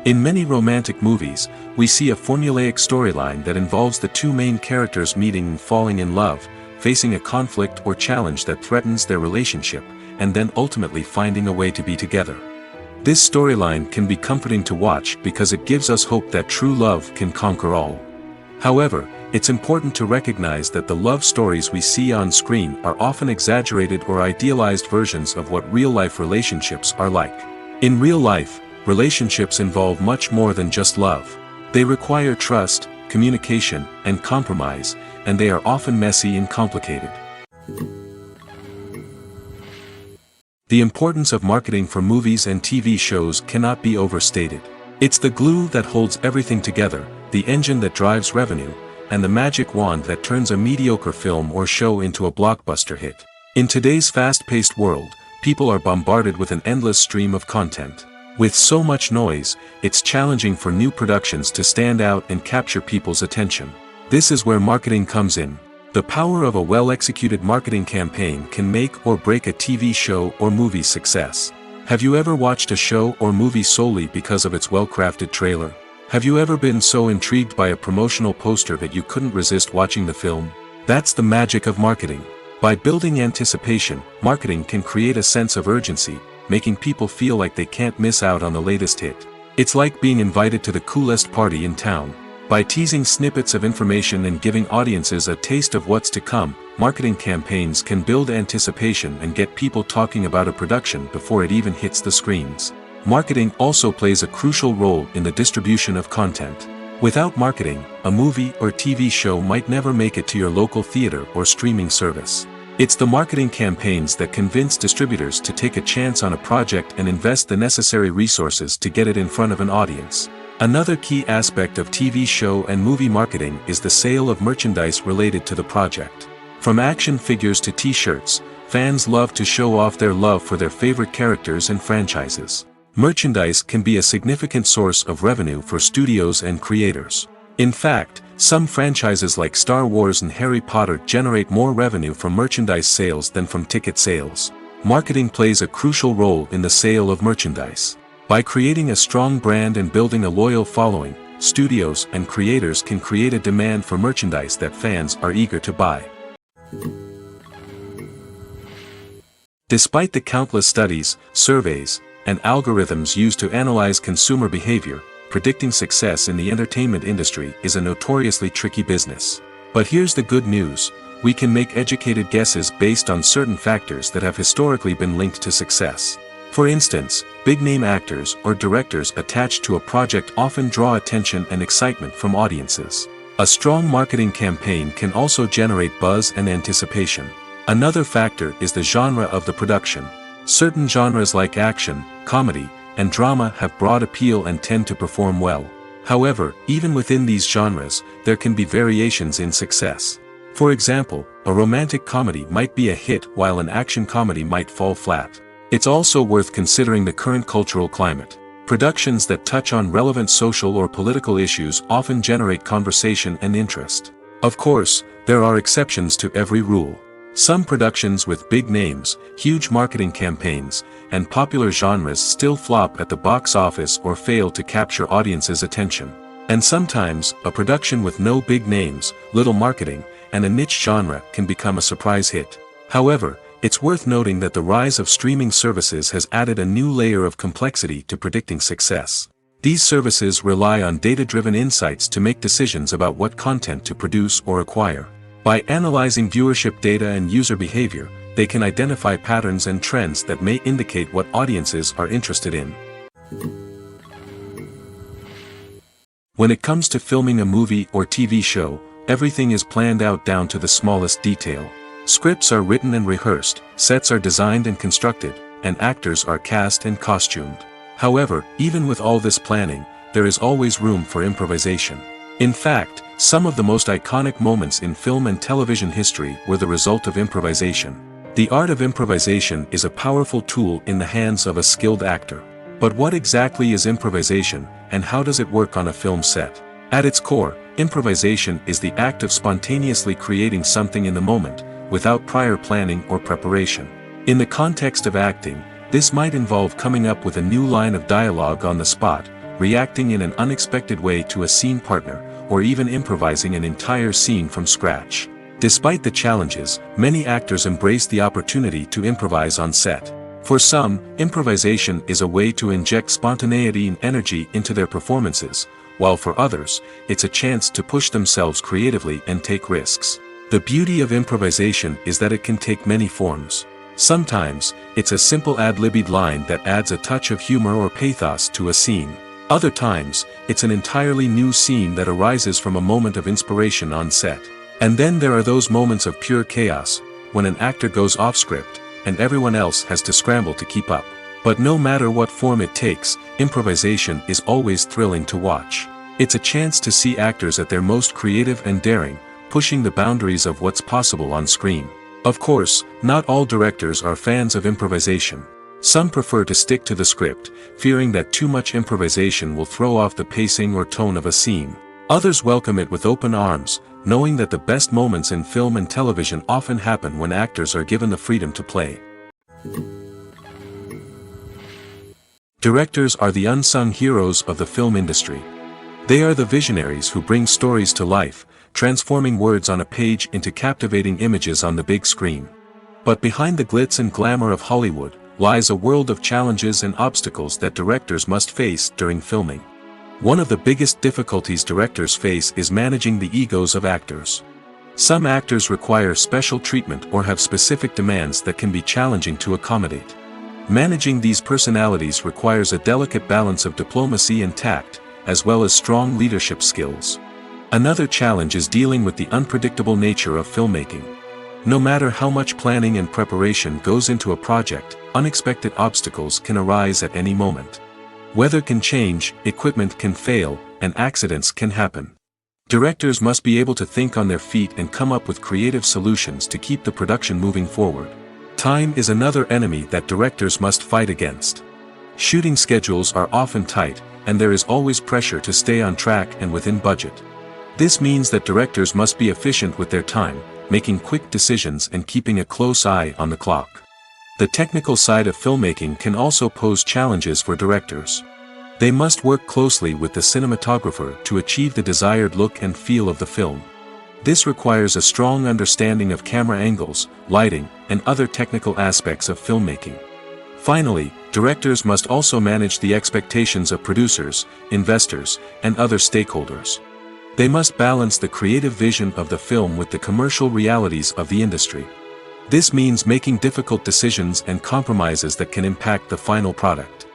In many romantic movies, we see a formulaic storyline that involves the two main characters meeting and falling in love, facing a conflict or challenge that threatens their relationship, and then ultimately finding a way to be together. This storyline can be comforting to watch because it gives us hope that true love can conquer all. However, it's important to recognize that the love stories we see on screen are often exaggerated or idealized versions of what real-life relationships are like. In real life, relationships involve much more than just love. They require trust, communication, and compromise, and they are often messy and complicated. The importance of marketing for movies and TV shows cannot be overstated. It's the glue that holds everything together, the engine that drives revenue, and the magic wand that turns a mediocre film or show into a blockbuster hit. In today's fast-paced world, people are bombarded with an endless stream of content. With so much noise, it's challenging for new productions to stand out and capture people's attention. This is where marketing comes in. The power of a well-executed marketing campaign can make or break a TV show or movie's success. Have you ever watched a show or movie solely because of its well-crafted trailer? Have you ever been so intrigued by a promotional poster that you couldn't resist watching the film? That's the magic of marketing. By building anticipation, marketing can create a sense of urgency, making people feel like they can't miss out on the latest hit. It's like being invited to the coolest party in town. By teasing snippets of information and giving audiences a taste of what's to come, marketing campaigns can build anticipation and get people talking about a production before it even hits the screens. Marketing also plays a crucial role in the distribution of content. Without marketing, a movie or TV show might never make it to your local theater or streaming service. It's the marketing campaigns that convince distributors to take a chance on a project and invest the necessary resources to get it in front of an audience. Another key aspect of TV show and movie marketing is the sale of merchandise related to the project. From action figures to t-shirts, fans love to show off their love for their favorite characters and franchises. Merchandise can be a significant source of revenue for studios and creators. In fact, some franchises like Star Wars and Harry Potter generate more revenue from merchandise sales than from ticket sales. Marketing plays a crucial role in the sale of merchandise. By creating a strong brand and building a loyal following, studios and creators can create a demand for merchandise that fans are eager to buy. Despite the countless studies, surveys, and algorithms used to analyze consumer behavior, predicting success in the entertainment industry is a notoriously tricky business. But here's the good news: we can make educated guesses based on certain factors that have historically been linked to success. For instance, big-name actors or directors attached to a project often draw attention and excitement from audiences. A strong marketing campaign can also generate buzz and anticipation. Another factor is the genre of the production. Certain genres like action, comedy, and drama have broad appeal and tend to perform well. However, even within these genres, there can be variations in success. For example, a romantic comedy might be a hit while an action comedy might fall flat. It's also worth considering the current cultural climate. Productions that touch on relevant social or political issues often generate conversation and interest. Of course, there are exceptions to every rule. Some productions with big names, huge marketing campaigns, and popular genres still flop at the box office or fail to capture audiences' attention. And sometimes, a production with no big names, little marketing, and a niche genre can become a surprise hit. However, it's worth noting that the rise of streaming services has added a new layer of complexity to predicting success. These services rely on data-driven insights to make decisions about what content to produce or acquire. By analyzing viewership data and user behavior, they can identify patterns and trends that may indicate what audiences are interested in. When it comes to filming a movie or TV show, everything is planned out down to the smallest detail. Scripts are written and rehearsed, sets are designed and constructed, and actors are cast and costumed. However, even with all this planning, there is always room for improvisation. In fact, Some of the most iconic moments in film and television history were the result of improvisation. The art of improvisation is a powerful tool in the hands of a skilled actor. But what exactly is improvisation, and how does it work on a film set? At its core, improvisation is the act of spontaneously creating something in the moment, without prior planning or preparation. In the context of acting, this might involve coming up with a new line of dialogue on the spot, reacting in an unexpected way to a scene partner, or even improvising an entire scene from scratch. Despite the challenges, many actors embrace the opportunity to improvise on set. For some, improvisation is a way to inject spontaneity and energy into their performances, while for others, it's a chance to push themselves creatively and take risks. The beauty of improvisation is that it can take many forms. Sometimes, it's a simple ad-libbed line that adds a touch of humor or pathos to a scene. Other times, it's an entirely new scene that arises from a moment of inspiration on set. And then there are those moments of pure chaos, when an actor goes off script, and everyone else has to scramble to keep up. But no matter what form it takes, improvisation is always thrilling to watch. It's a chance to see actors at their most creative and daring, pushing the boundaries of what's possible on screen. Of course, not all directors are fans of improvisation. Some prefer to stick to the script, fearing that too much improvisation will throw off the pacing or tone of a scene. Others welcome it with open arms, knowing that the best moments in film and television often happen when actors are given the freedom to play. Directors are the unsung heroes of the film industry. They are the visionaries who bring stories to life, transforming words on a page into captivating images on the big screen. But behind the glitz and glamour of Hollywood, lies a world of challenges and obstacles that directors must face during filming. One of the biggest difficulties directors face is managing the egos of actors. Some actors require special treatment or have specific demands that can be challenging to accommodate. Managing these personalities requires a delicate balance of diplomacy and tact, as well as strong leadership skills. Another challenge is dealing with the unpredictable nature of filmmaking. No matter how much planning and preparation goes into a project, unexpected obstacles can arise at any moment. Weather can change, equipment can fail, and accidents can happen. Directors must be able to think on their feet and come up with creative solutions to keep the production moving forward. Time is another enemy that directors must fight against. Shooting schedules are often tight, and there is always pressure to stay on track and within budget. This means that directors must be efficient with their time, making quick decisions and keeping a close eye on the clock. The technical side of filmmaking can also pose challenges for directors. They must work closely with the cinematographer to achieve the desired look and feel of the film. This requires a strong understanding of camera angles, lighting, and other technical aspects of filmmaking. Finally, directors must also manage the expectations of producers, investors, and other stakeholders. They must balance the creative vision of the film with the commercial realities of the industry. This means making difficult decisions and compromises that can impact the final product.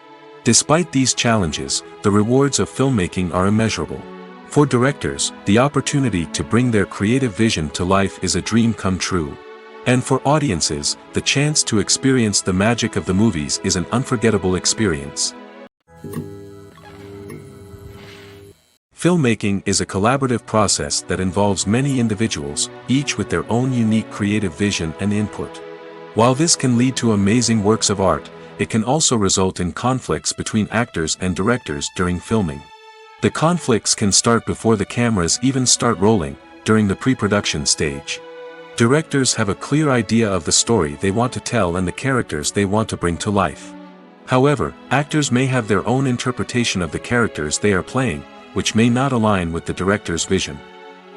Despite these challenges, the rewards of filmmaking are immeasurable. For directors, the opportunity to bring their creative vision to life is a dream come true. And for audiences, the chance to experience the magic of the movies is an unforgettable experience. Filmmaking is a collaborative process that involves many individuals, each with their own unique creative vision and input. While this can lead to amazing works of art, it can also result in conflicts between actors and directors during filming. The conflicts can start before the cameras even start rolling, during the pre-production stage. Directors have a clear idea of the story they want to tell and the characters they want to bring to life. However, actors may have their own interpretation of the characters they are playing, which may not align with the director's vision.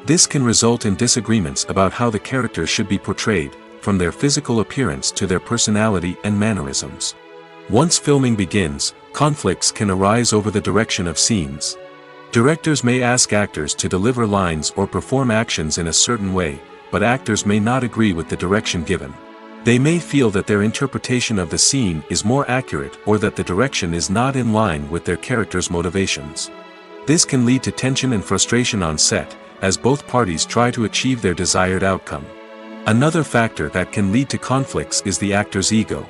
This can result in disagreements about how the characters should be portrayed, from their physical appearance to their personality and mannerisms. Once filming begins, conflicts can arise over the direction of scenes. Directors may ask actors to deliver lines or perform actions in a certain way, but actors may not agree with the direction given. They may feel that their interpretation of the scene is more accurate or that the direction is not in line with their character's motivations. This can lead to tension and frustration on set, as both parties try to achieve their desired outcome. Another factor that can lead to conflicts is the actor's ego.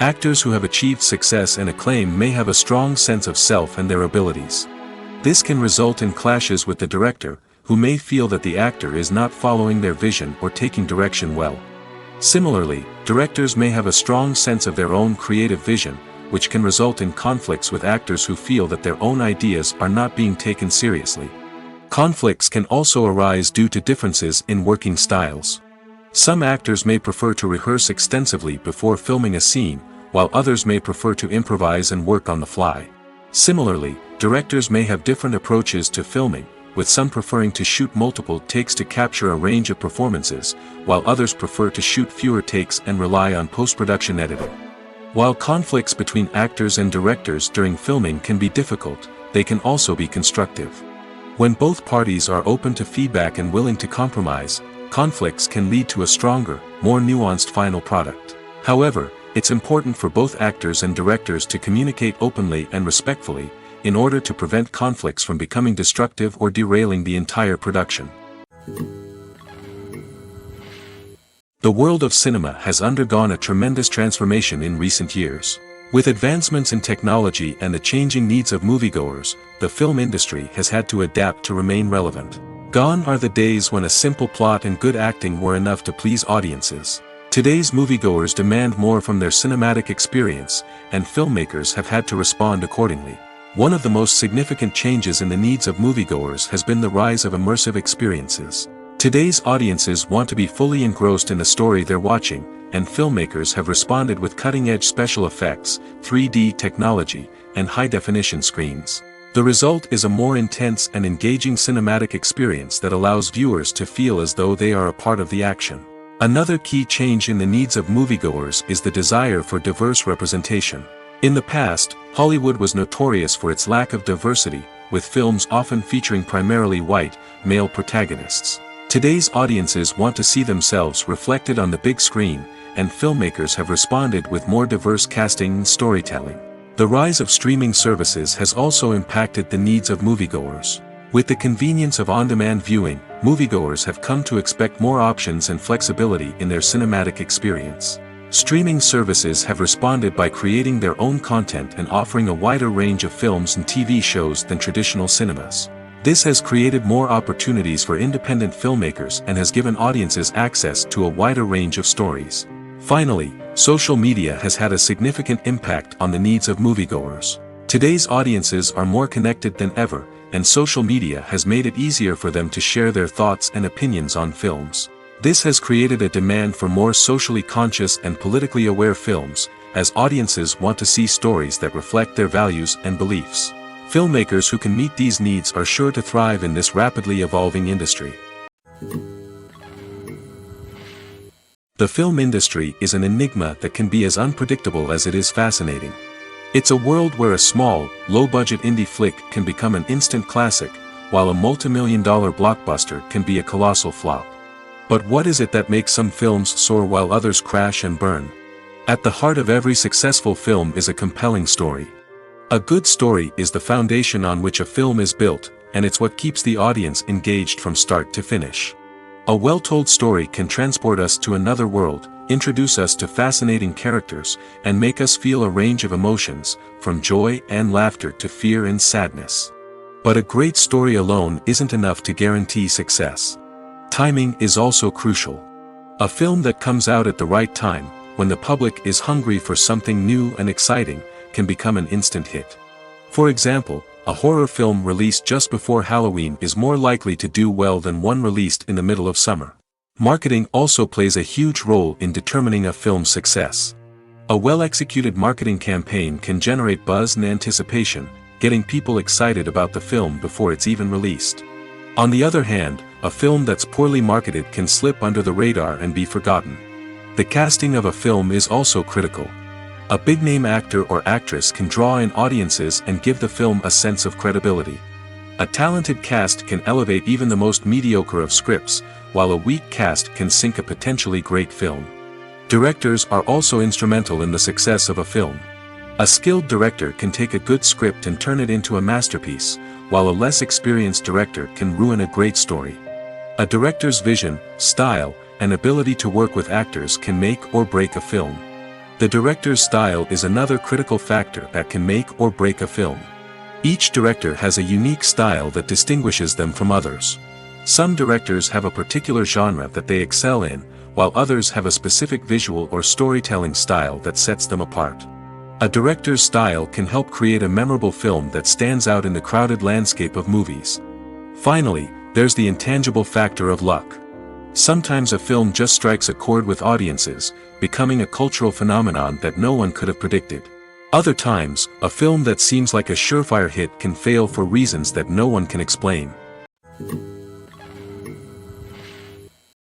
Actors who have achieved success and acclaim may have a strong sense of self and their abilities. This can result in clashes with the director, who may feel that the actor is not following their vision or taking direction well. Similarly, directors may have a strong sense of their own creative vision, which can result in conflicts with actors who feel that their own ideas are not being taken seriously. Conflicts can also arise due to differences in working styles. Some actors may prefer to rehearse extensively before filming a scene, while others may prefer to improvise and work on the fly. Similarly, directors may have different approaches to filming, with some preferring to shoot multiple takes to capture a range of performances, while others prefer to shoot fewer takes and rely on post-production editing. While conflicts between actors and directors during filming can be difficult, they can also be constructive. When both parties are open to feedback and willing to compromise, conflicts can lead to a stronger, more nuanced final product. However, it's important for both actors and directors to communicate openly and respectfully, in order to prevent conflicts from becoming destructive or derailing the entire production. The world of cinema has undergone a tremendous transformation in recent years. With advancements in technology and the changing needs of moviegoers, the film industry has had to adapt to remain relevant. Gone are the days when a simple plot and good acting were enough to please audiences. Today's moviegoers demand more from their cinematic experience, and filmmakers have had to respond accordingly. One of the most significant changes in the needs of moviegoers has been the rise of immersive experiences. Today's audiences want to be fully engrossed in the story they're watching, and filmmakers have responded with cutting-edge special effects, 3D technology, and high-definition screens. The result is a more intense and engaging cinematic experience that allows viewers to feel as though they are a part of the action. Another key change in the needs of moviegoers is the desire for diverse representation. In the past, Hollywood was notorious for its lack of diversity, with films often featuring primarily white, male protagonists. Today's audiences want to see themselves reflected on the big screen, and filmmakers have responded with more diverse casting and storytelling. The rise of streaming services has also impacted the needs of moviegoers. With the convenience of on-demand viewing, moviegoers have come to expect more options and flexibility in their cinematic experience. Streaming services have responded by creating their own content and offering a wider range of films and TV shows than traditional cinemas. This has created more opportunities for independent filmmakers and has given audiences access to a wider range of stories. Finally, social media has had a significant impact on the needs of moviegoers. Today's audiences are more connected than ever, and social media has made it easier for them to share their thoughts and opinions on films. This has created a demand for more socially conscious and politically aware films, as audiences want to see stories that reflect their values and beliefs. Filmmakers who can meet these needs are sure to thrive in this rapidly evolving industry. The film industry is an enigma that can be as unpredictable as it is fascinating. It's a world where a small, low-budget indie flick can become an instant classic, while a multi-million-dollar blockbuster can be a colossal flop. But what is it that makes some films soar while others crash and burn? At the heart of every successful film is a compelling story. A good story is the foundation on which a film is built, and it's what keeps the audience engaged from start to finish. A well-told story can transport us to another world, introduce us to fascinating characters, and make us feel a range of emotions, from joy and laughter to fear and sadness. But a great story alone isn't enough to guarantee success. Timing is also crucial. A film that comes out at the right time, when the public is hungry for something new and exciting, can become an instant hit. For example, a horror film released just before Halloween is more likely to do well than one released in the middle of summer. Marketing also plays a huge role in determining a film's success. A well-executed marketing campaign can generate buzz and anticipation, getting people excited about the film before it's even released. On the other hand, a film that's poorly marketed can slip under the radar and be forgotten. The casting of a film is also critical. A big-name actor or actress can draw in audiences and give the film a sense of credibility. A talented cast can elevate even the most mediocre of scripts, while a weak cast can sink a potentially great film. Directors are also instrumental in the success of a film. A skilled director can take a good script and turn it into a masterpiece, while a less experienced director can ruin a great story. A director's vision, style, and ability to work with actors can make or break a film. The director's style is another critical factor that can make or break a film. Each director has a unique style that distinguishes them from others. Some directors have a particular genre that they excel in, while others have a specific visual or storytelling style that sets them apart. A director's style can help create a memorable film that stands out in the crowded landscape of movies. Finally, there's the intangible factor of luck. Sometimes a film just strikes a chord with audiences, becoming a cultural phenomenon that no one could have predicted. Other times, a film that seems like a surefire hit can fail for reasons that no one can explain.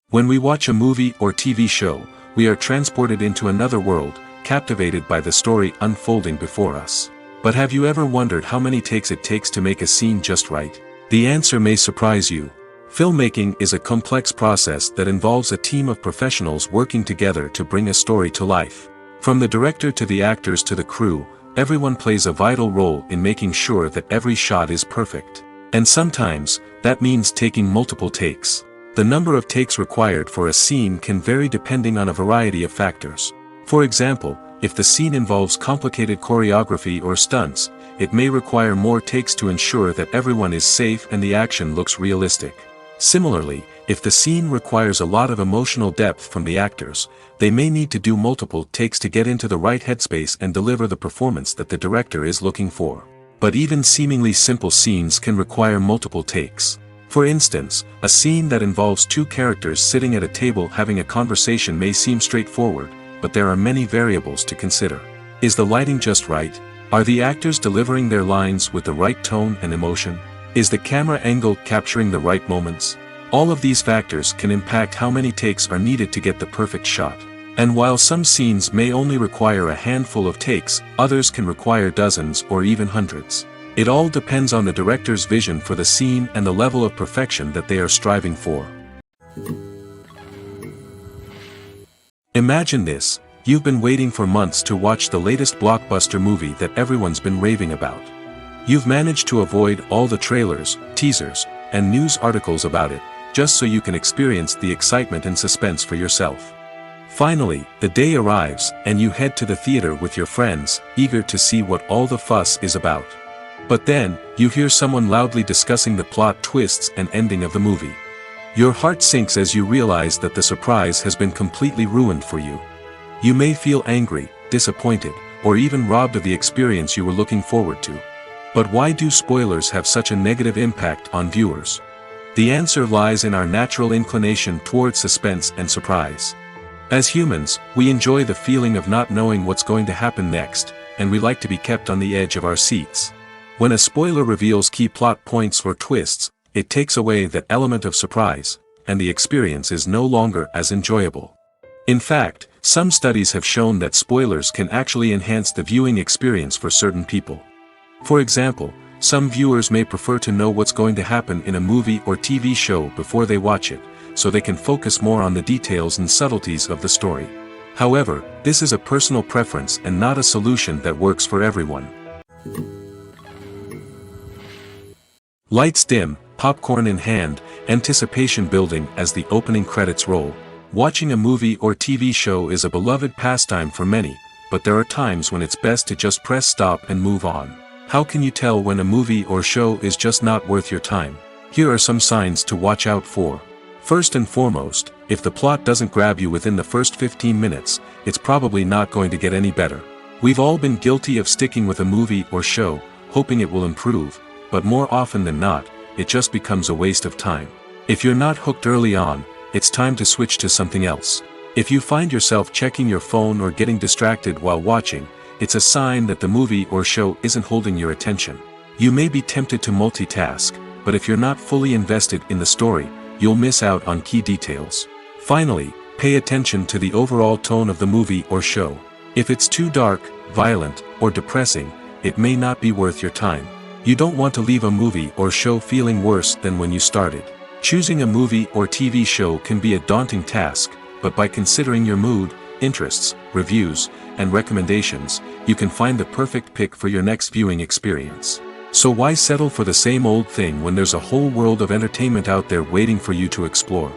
When we watch a movie or TV show, we are transported into another world, captivated by the story unfolding before us. But have you ever wondered how many takes it takes to make a scene just right? The answer may surprise you. Filmmaking is a complex process that involves a team of professionals working together to bring a story to life. From the director to the actors to the crew, everyone plays a vital role in making sure that every shot is perfect. And sometimes, that means taking multiple takes. The number of takes required for a scene can vary depending on a variety of factors. For example, if the scene involves complicated choreography or stunts, it may require more takes to ensure that everyone is safe and the action looks realistic. Similarly, if the scene requires a lot of emotional depth from the actors, they may need to do multiple takes to get into the right headspace and deliver the performance that the director is looking for. But even seemingly simple scenes can require multiple takes. For instance, a scene that involves two characters sitting at a table having a conversation may seem straightforward, but there are many variables to consider. Is the lighting just right? Are the actors delivering their lines with the right tone and emotion? Is the camera angle capturing the right moments? All of these factors can impact how many takes are needed to get the perfect shot. And while some scenes may only require a handful of takes, others can require dozens or even hundreds. It all depends on the director's vision for the scene and the level of perfection that they are striving for. Imagine this: you've been waiting for months to watch the latest blockbuster movie that everyone's been raving about. You've managed to avoid all the trailers, teasers, and news articles about it, just so you can experience the excitement and suspense for yourself. Finally, the day arrives, and you head to the theater with your friends, eager to see what all the fuss is about. But then, you hear someone loudly discussing the plot twists and ending of the movie. Your heart sinks as you realize that the surprise has been completely ruined for you. You may feel angry, disappointed, or even robbed of the experience you were looking forward to. But why do spoilers have such a negative impact on viewers? The answer lies in our natural inclination towards suspense and surprise. As humans, we enjoy the feeling of not knowing what's going to happen next, and we like to be kept on the edge of our seats. When a spoiler reveals key plot points or twists, it takes away that element of surprise, and the experience is no longer as enjoyable. In fact, some studies have shown that spoilers can actually enhance the viewing experience for certain people. For example, some viewers may prefer to know what's going to happen in a movie or TV show before they watch it, so they can focus more on the details and subtleties of the story. However, this is a personal preference and not a solution that works for everyone. Lights dim, popcorn in hand, anticipation building as the opening credits roll. Watching a movie or TV show is a beloved pastime for many, but there are times when it's best to just press stop and move on. How can you tell when a movie or show is just not worth your time? Here are some signs to watch out for. First and foremost, if the plot doesn't grab you within the first 15 minutes, it's probably not going to get any better. We've all been guilty of sticking with a movie or show, hoping it will improve, but more often than not, it just becomes a waste of time. If you're not hooked early on, it's time to switch to something else. If you find yourself checking your phone or getting distracted while watching, it's a sign that the movie or show isn't holding your attention. You may be tempted to multitask, but if you're not fully invested in the story, you'll miss out on key details. Finally, pay attention to the overall tone of the movie or show. If it's too dark, violent, or depressing, it may not be worth your time. You don't want to leave a movie or show feeling worse than when you started. Choosing a movie or TV show can be a daunting task, but by considering your mood, interests, reviews, and recommendations, you can find the perfect pick for your next viewing experience. So why settle for the same old thing when there's a whole world of entertainment out there waiting for you to explore?